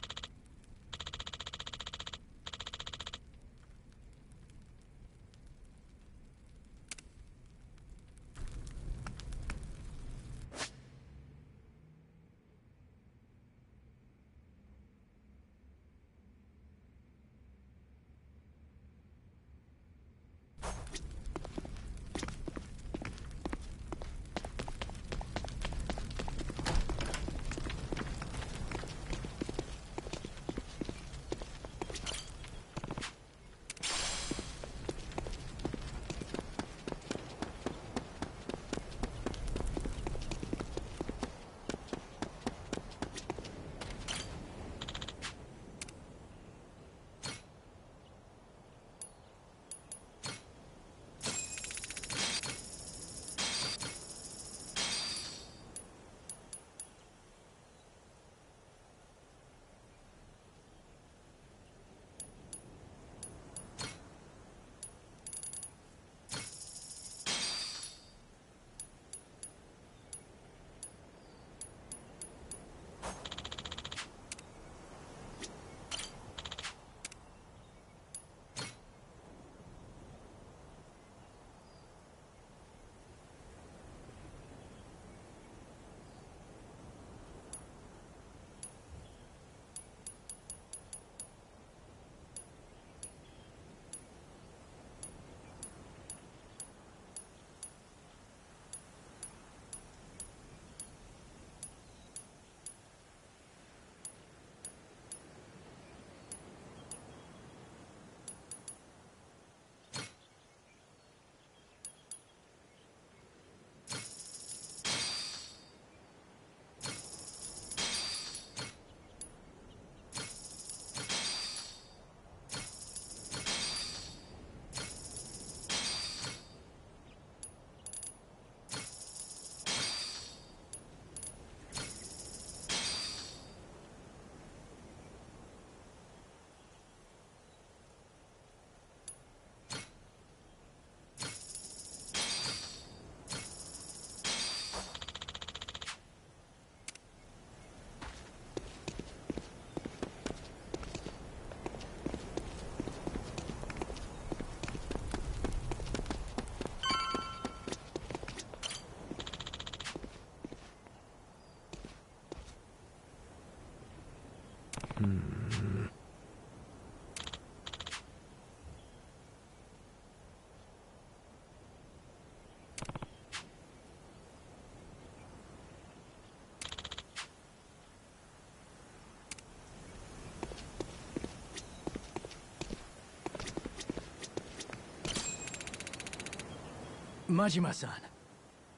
Majima-san,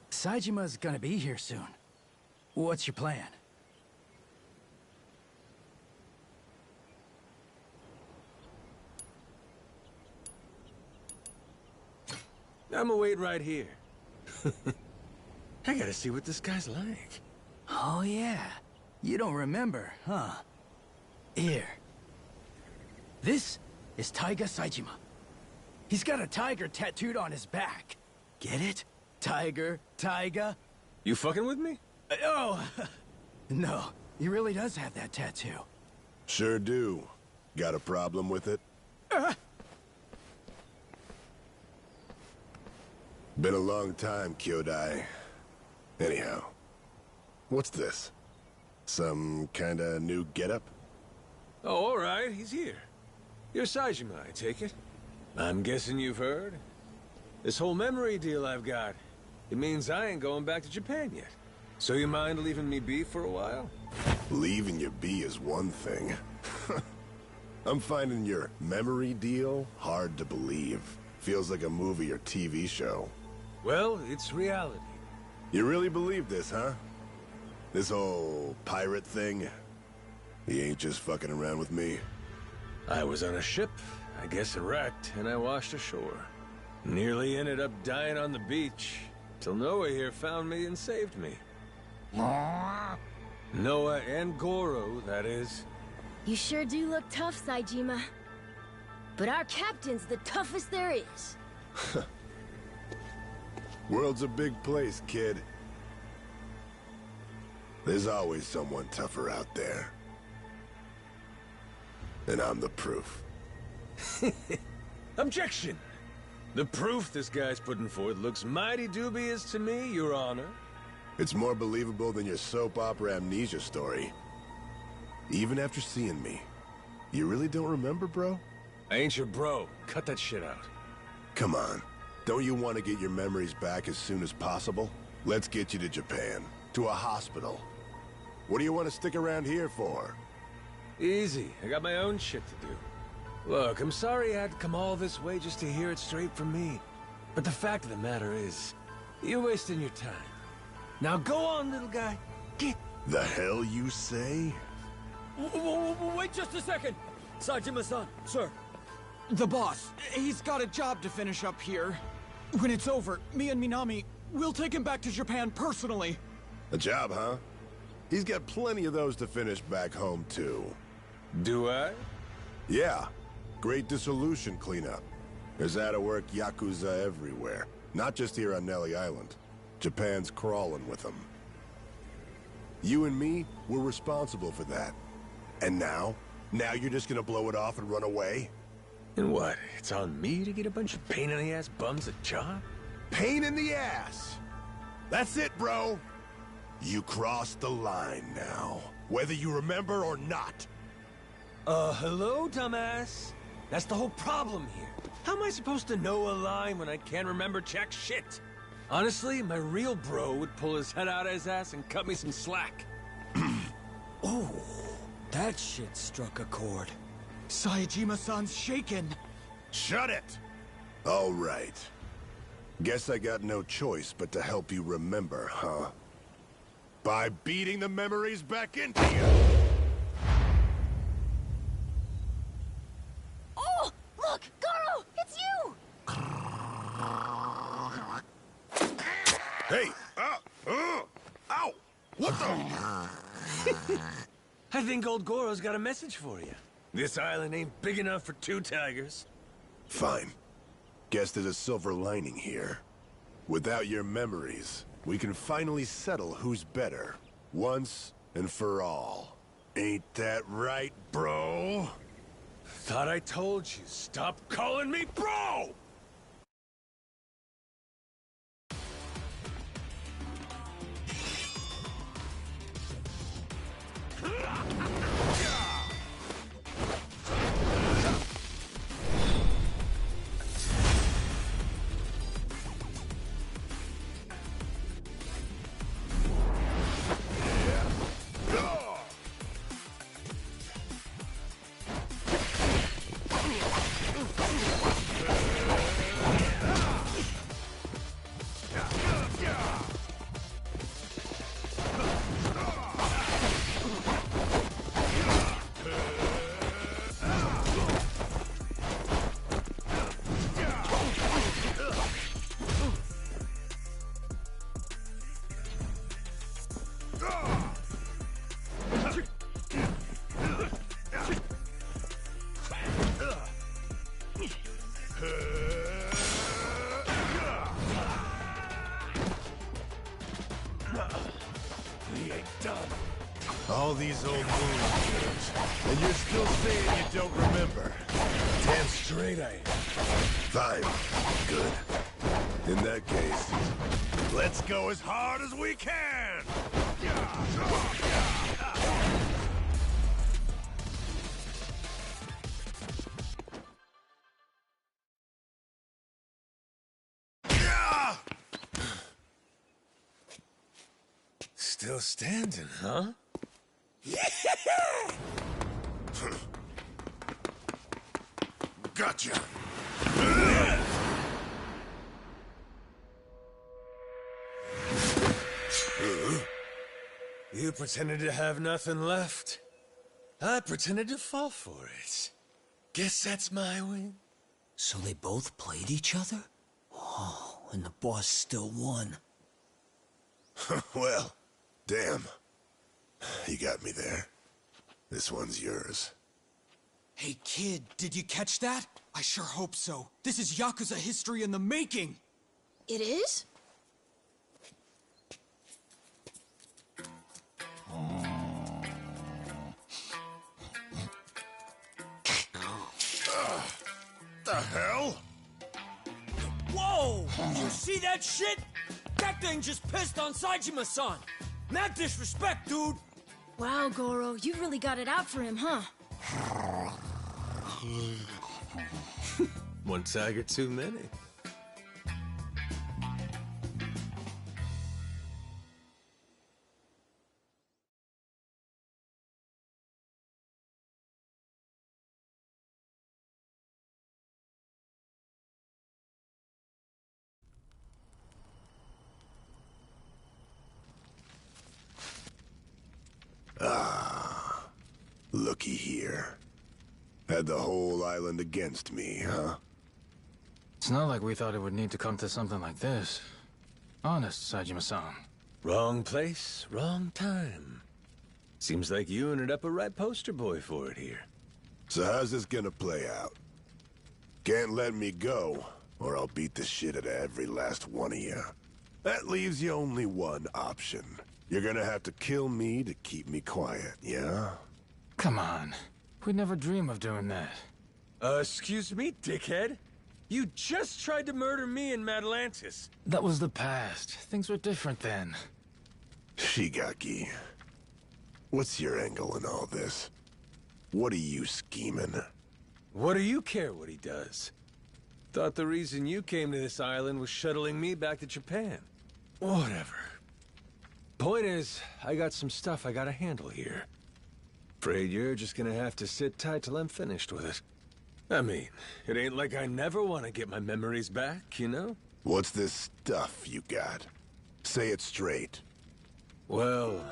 Saijima's gonna be here soon. What's your plan? I'ma wait right here. I gotta see what this guy's like. Oh yeah, you don't remember, huh? Here. This is Taiga Saijima. He's got a tiger tattooed on his back. Get it? Tiger, Taiga. You fucking with me? Oh, no. He really does have that tattoo. Sure do. Got a problem with it? Been a long time, Kyodai. Anyhow, what's this? Some kinda new getup? Oh, all right, he's here. You're Saijima, I take it. I'm guessing you've heard. This whole memory deal I've got, it means I ain't going back to Japan yet. So you mind leaving me be for a while? Leaving you be is one thing. I'm finding your memory deal hard to believe. Feels like a movie or TV show. Well, it's reality. You really believe this, huh? This whole pirate thing? He ain't just fucking around with me. I was on a ship, I guess it wrecked, and I washed ashore. Nearly ended up dying on the beach, till Noah here found me and saved me. Noah and Goro, that is. You sure do look tough, Saijima. But our captain's the toughest there is. World's a big place, kid. There's always someone tougher out there. And I'm the proof. Objection! The proof this guy's putting forth looks mighty dubious to me, Your Honor. It's more believable than your soap opera amnesia story. Even after seeing me, you really don't remember, bro? I ain't your bro. Cut that shit out. Come on. Don't you want to get your memories back as soon as possible? Let's get you to Japan. To a hospital. What do you want to stick around here for? Easy. I got my own shit to do. Look, I'm sorry I had to come all this way just to hear it straight from me. But the fact of the matter is, you're wasting your time. Now go on, little guy. Get... The hell you say? Wait just a second! Saijima-san, sir. The boss, he's got a job to finish up here. When it's over, me and Minami, we'll take him back to Japan personally. A job, huh? He's got plenty of those to finish back home, too. Do I? Yeah. Great dissolution cleanup. There's out-of-work Yakuza everywhere. Not just here on Nelly Island. Japan's crawling with them. You and me, we're responsible for that. And now? Now you're just gonna blow it off and run away? And what? It's on me to get a bunch of pain-in-the-ass bums a job? Pain in the ass! That's it, bro! You crossed the line now. Whether you remember or not. Hello, dumbass? That's the whole problem here. How am I supposed to know a line when I can't remember jack shit? Honestly, my real bro would pull his head out of his ass and cut me some slack. Oh, that shit struck a chord. Saijima-san's shaken. Shut it! All right. Guess I got no choice but to help you remember, huh? By beating the memories back into you! Oh! Look! Goro! It's you! Hey! Ow! What the? I think old Goro's got a message for you. This island ain't big enough for two tigers. Fine. Guess there's a silver lining here. Without your memories, we can finally settle who's better. Once and for all. Ain't that right, bro? Thought I told you, stop calling me bro! All these old movies, and you're still saying you don't remember. Damn straight I am. Fine. Good. In that case, let's go as hard as we can! Still standing, huh? Gotcha! You pretended to have nothing left. I pretended to fall for it. Guess that's my win. So they both played each other? Oh, and the boss still won. Well, damn. You got me there. This one's yours. Hey, kid, did you catch that? I sure hope so. This is Yakuza history in the making. It is? The hell? Whoa! You see that shit? That thing just pissed on Saejima-san! Mad disrespect, dude! Wow, Goro, you really got it out for him, huh? One tiger too many. Looky here. Had the whole island against me, huh? It's not like we thought it would need to come to something like this. Honest, Saejima-san. Wrong place, wrong time. Seems like you ended up a right poster boy for it here. So how's this gonna play out? Can't let me go, or I'll beat the shit out of every last one of you. That leaves you only one option. You're gonna have to kill me to keep me quiet, yeah? Come on. We'd never dream of doing that. Excuse me, dickhead? You just tried to murder me in Atlantis. That was the past. Things were different then. Shigaki, what's your angle in all this? What are you scheming? What do you care what he does? Thought the reason you came to this island was shuttling me back to Japan. Whatever. Point is, I got some stuff I gotta handle here. Afraid you're just gonna have to sit tight till I'm finished with it. I mean, it ain't like I never want to get my memories back, you know? What's this stuff you got? Say it straight. Well,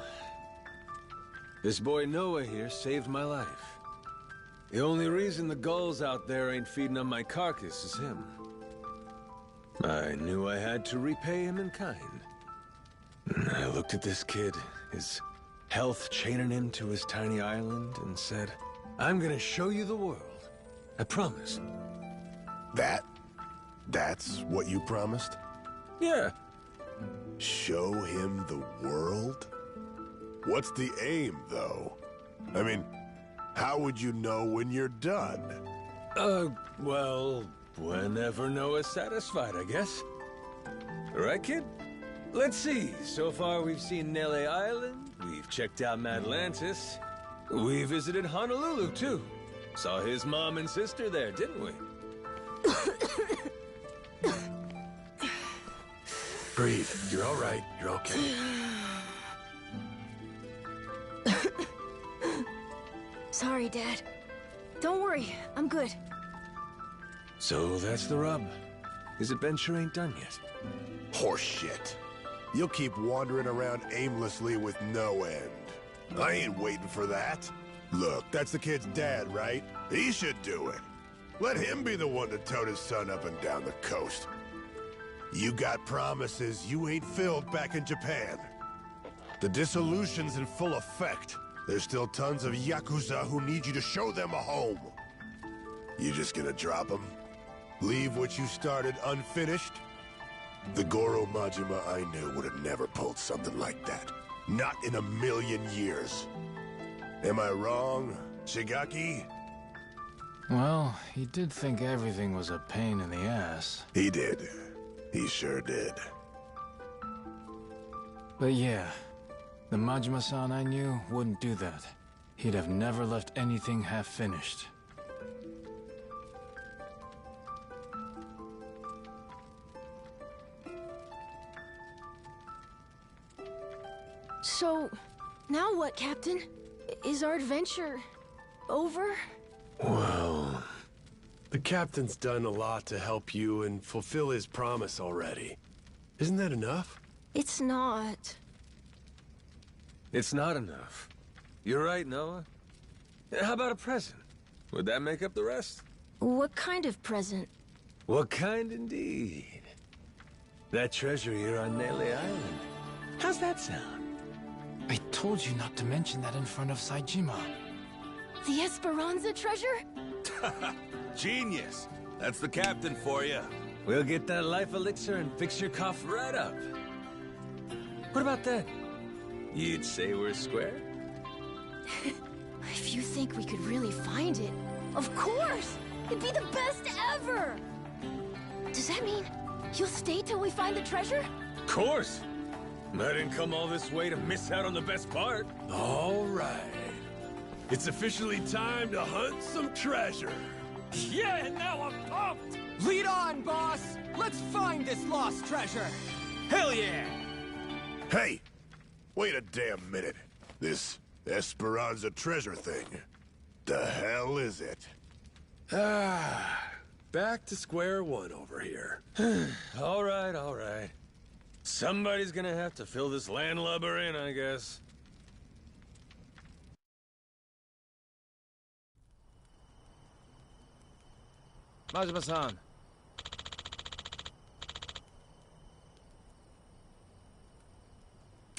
this boy Noah here saved my life. The only reason the gulls out there ain't feeding on my carcass is him. I knew I had to repay him in kind. I looked at this kid, his health chaining him to his tiny island, and said, I'm gonna show you the world. I promise. That's what you promised? Yeah. Show him the world? What's the aim, though? I mean, how would you know when you're done? Well, whenever Noah's satisfied, I guess. Right, kid? Let's see. So far, we've seen Nele Island, we've checked out Atlantis, we visited Honolulu, too. Saw his mom and sister there, didn't we? Breathe. You're all right. You're okay. Sorry, Dad. Don't worry, I'm good. So that's the rub. His adventure ain't done yet. Horseshit. You'll keep wandering around aimlessly with no end. I ain't waiting for that. Look, that's the kid's dad, right? He should do it. Let him be the one to tote his son up and down the coast. You got promises you ain't filled back in Japan. The dissolution's in full effect. There's still tons of Yakuza who need you to show them a home. You just gonna drop them? Leave what you started unfinished? The Goro Majima I knew would have never pulled something like that. Not in a million years. Am I wrong, Shigaki? Well, he did think everything was a pain in the ass. He did. He sure did. But yeah, the Majima-san I knew wouldn't do that. He'd have never left anything half-finished. So, now what, Captain? Is our adventure over? Well, the captain's done a lot to help you and fulfill his promise already. Isn't that enough? It's not. It's not enough. You're right, Noah. How about a present? Would that make up the rest? What kind of present? What kind indeed? That treasure here on Nele Island. How's that sound? I told you not to mention that in front of Saejima. The Esperanza treasure? Genius. That's the captain for you. We'll get that life elixir and fix your cough right up. What about that? You'd say we're square? If you think we could really find it, of course! It'd be the best ever! Does that mean you'll stay till we find the treasure? Of course! I didn't come all this way to miss out on the best part. All right. It's officially time to hunt some treasure. Yeah, and now I'm pumped! Lead on, boss! Let's find this lost treasure! Hell yeah! Hey! Wait a damn minute. This Esperanza treasure thing. The hell is it? Back to square one over here. All right, all right. Somebody's gonna have to fill this landlubber in, I guess. Majima-san.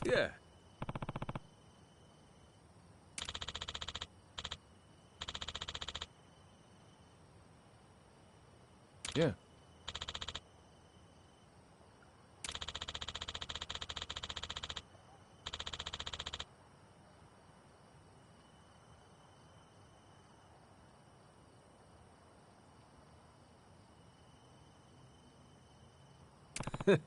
Yeah. Yeah. Yeah.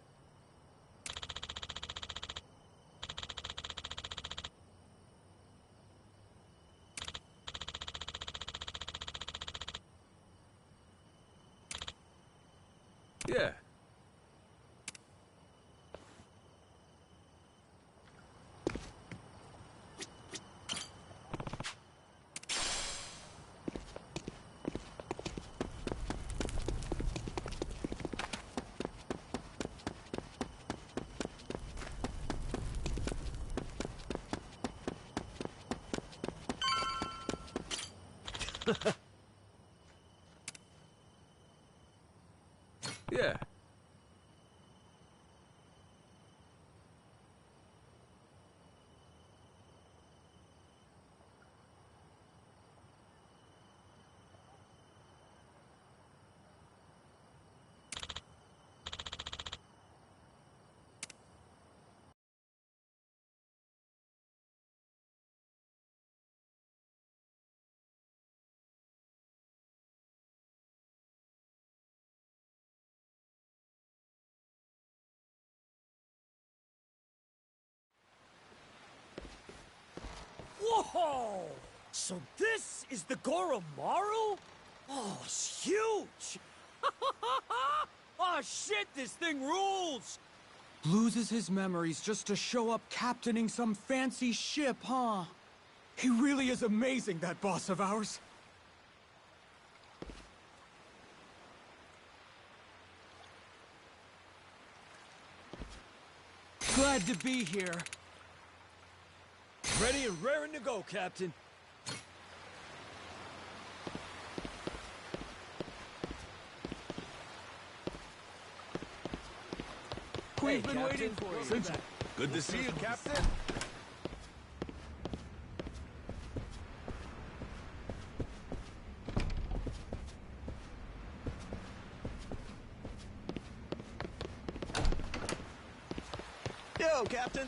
Yeah. Whoa! So this is the Goromaru? Oh, it's huge! Oh shit, this thing rules! Loses his memories just to show up captaining some fancy ship, huh? He really is amazing, that boss of ours. Glad to be here. Ready and raring to go, Captain. We've been waiting for you. Good to see you, Captain. Yo, Captain.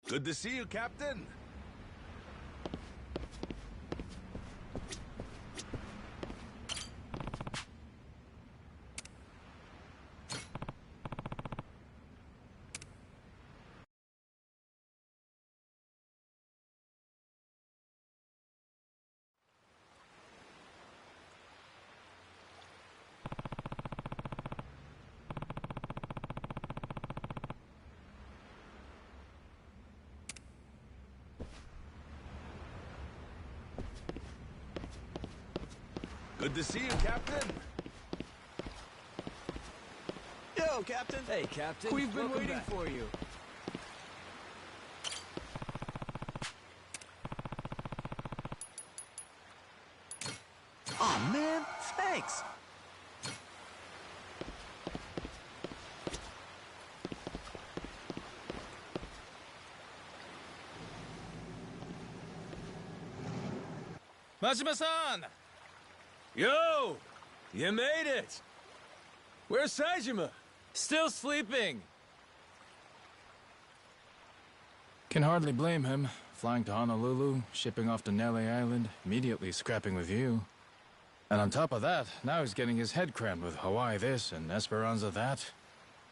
Good to see you, Captain. Good to see you, Captain. Yo, Captain. Hey, Captain. We've been Welcome waiting back. for you. Aw, man. Thanks. Majima-san! Yo! You made it! Where's Saejima? Still sleeping. Can hardly blame him. Flying to Honolulu, shipping off to Nele Island, immediately scrapping with you. And on top of that, now he's getting his head crammed with Hawaii this and Esperanza that.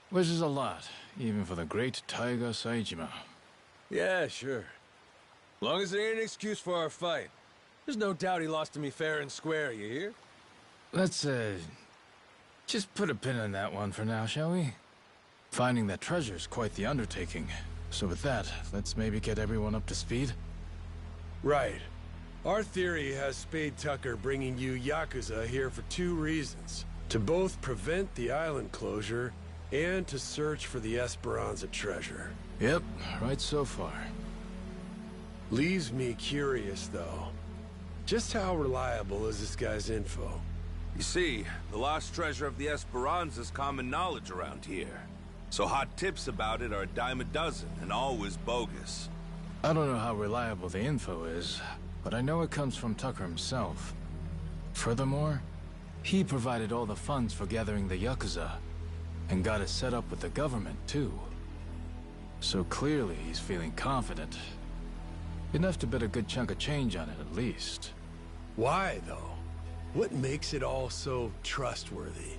Which is a lot, even for the great Taiga Saejima. Yeah, sure. Long as it ain't an excuse for our fight. There's no doubt he lost to me fair and square, you hear? Let's, just put a pin in that one for now, shall we? Finding that treasure's quite the undertaking. So with that, let's maybe get everyone up to speed. Right. Our theory has Spade Tucker bringing you Yakuza here for 2 reasons. To both prevent the island closure, and to search for the Esperanza treasure. Yep, right so far. Leaves me curious, though. Just how reliable is this guy's info? You see, the lost treasure of the Esperanza's common knowledge around here. So hot tips about it are a dime a dozen, and always bogus. I don't know how reliable the info is, but I know it comes from Tucker himself. Furthermore, he provided all the funds for gathering the Yakuza, and got it set up with the government, too. So clearly he's feeling confident. Enough to bet a good chunk of change on it, at least. Why, though? What makes it all so trustworthy?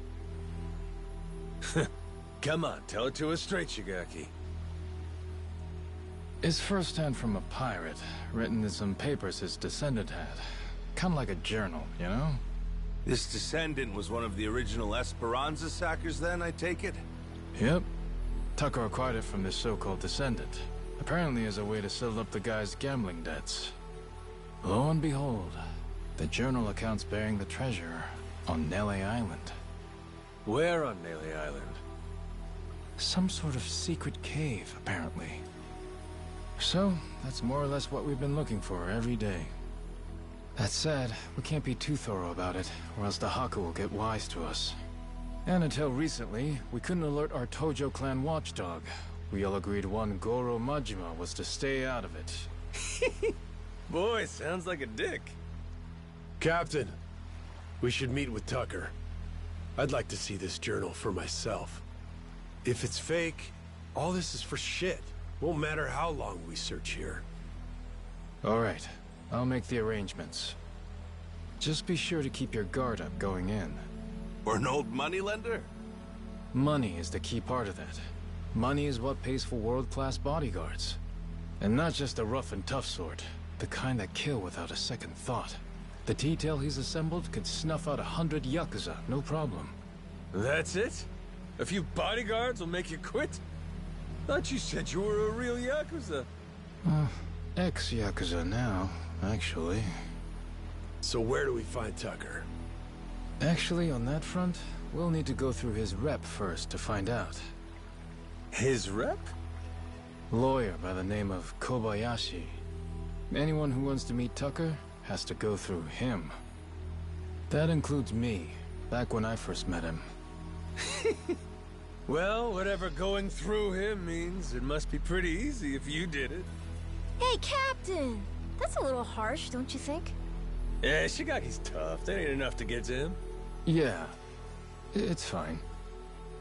Come on, tell it to us straight, Shigaki. It's firsthand from a pirate, written in some papers his descendant had. Kinda like a journal, you know? This descendant was one of the original Esperanza sackers then, I take it? Yep. Tucker acquired it from this so-called descendant. Apparently as a way to settle up the guy's gambling debts. Lo and behold, the journal accounts bearing the treasure on Nele Island. Where on Nele Island? Some sort of secret cave, apparently. So, that's more or less what we've been looking for every day. That said, we can't be too thorough about it, or else the Haku will get wise to us. And until recently, we couldn't alert our Tojo clan watchdog. We all agreed one Goro Majima was to stay out of it. Boy, sounds like a dick. Captain, we should meet with Tucker. I'd like to see this journal for myself. If it's fake, all this is for shit. Won't matter how long we search here. All right, I'll make the arrangements. Just be sure to keep your guard up going in. Or an old moneylender? Money is the key part of that. Money is what pays for world-class bodyguards. And not just the rough and tough sort. The kind that kill without a second thought. The detail he's assembled could snuff out 100 Yakuza, no problem. That's it? A few bodyguards will make you quit? Thought you said you were a real Yakuza. Ex-Yakuza now, actually. So where do we find Tucker? Actually, on that front, we'll need to go through his rep first to find out. His rep? Lawyer by the name of Kobayashi. Anyone who wants to meet Tucker has to go through him. That includes me, back when I first met him. Well, whatever going through him means, it must be pretty easy if you did it. Hey, Captain! That's a little harsh, don't you think? Yeah, Shigaki's tough. That ain't enough to get to him. Yeah, it's fine.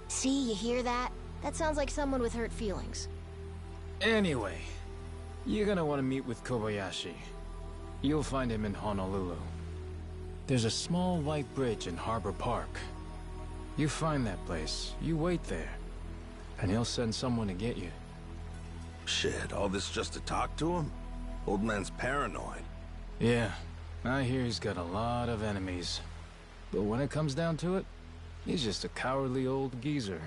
See, you hear that? That sounds like someone with hurt feelings. Anyway, You're gonna want to meet with Kobayashi. You'll find him in Honolulu. There's a small white bridge in Harbor Park. You find that place, you wait there, and he'll send someone to get you. Shit, all this just to talk to him? Old man's paranoid. Yeah, I hear he's got a lot of enemies. But when it comes down to it, he's just a cowardly old geezer.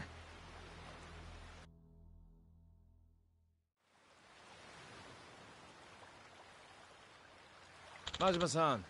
Majima-san.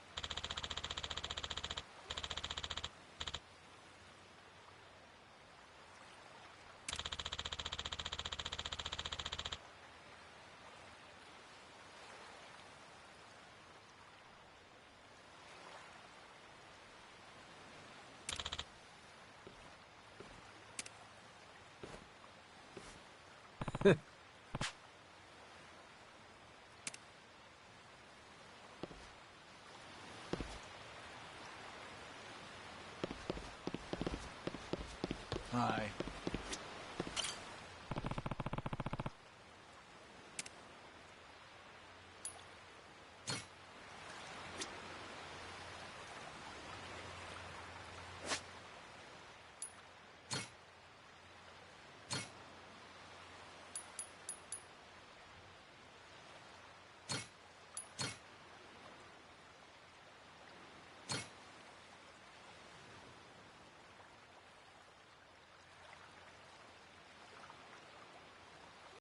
Hi.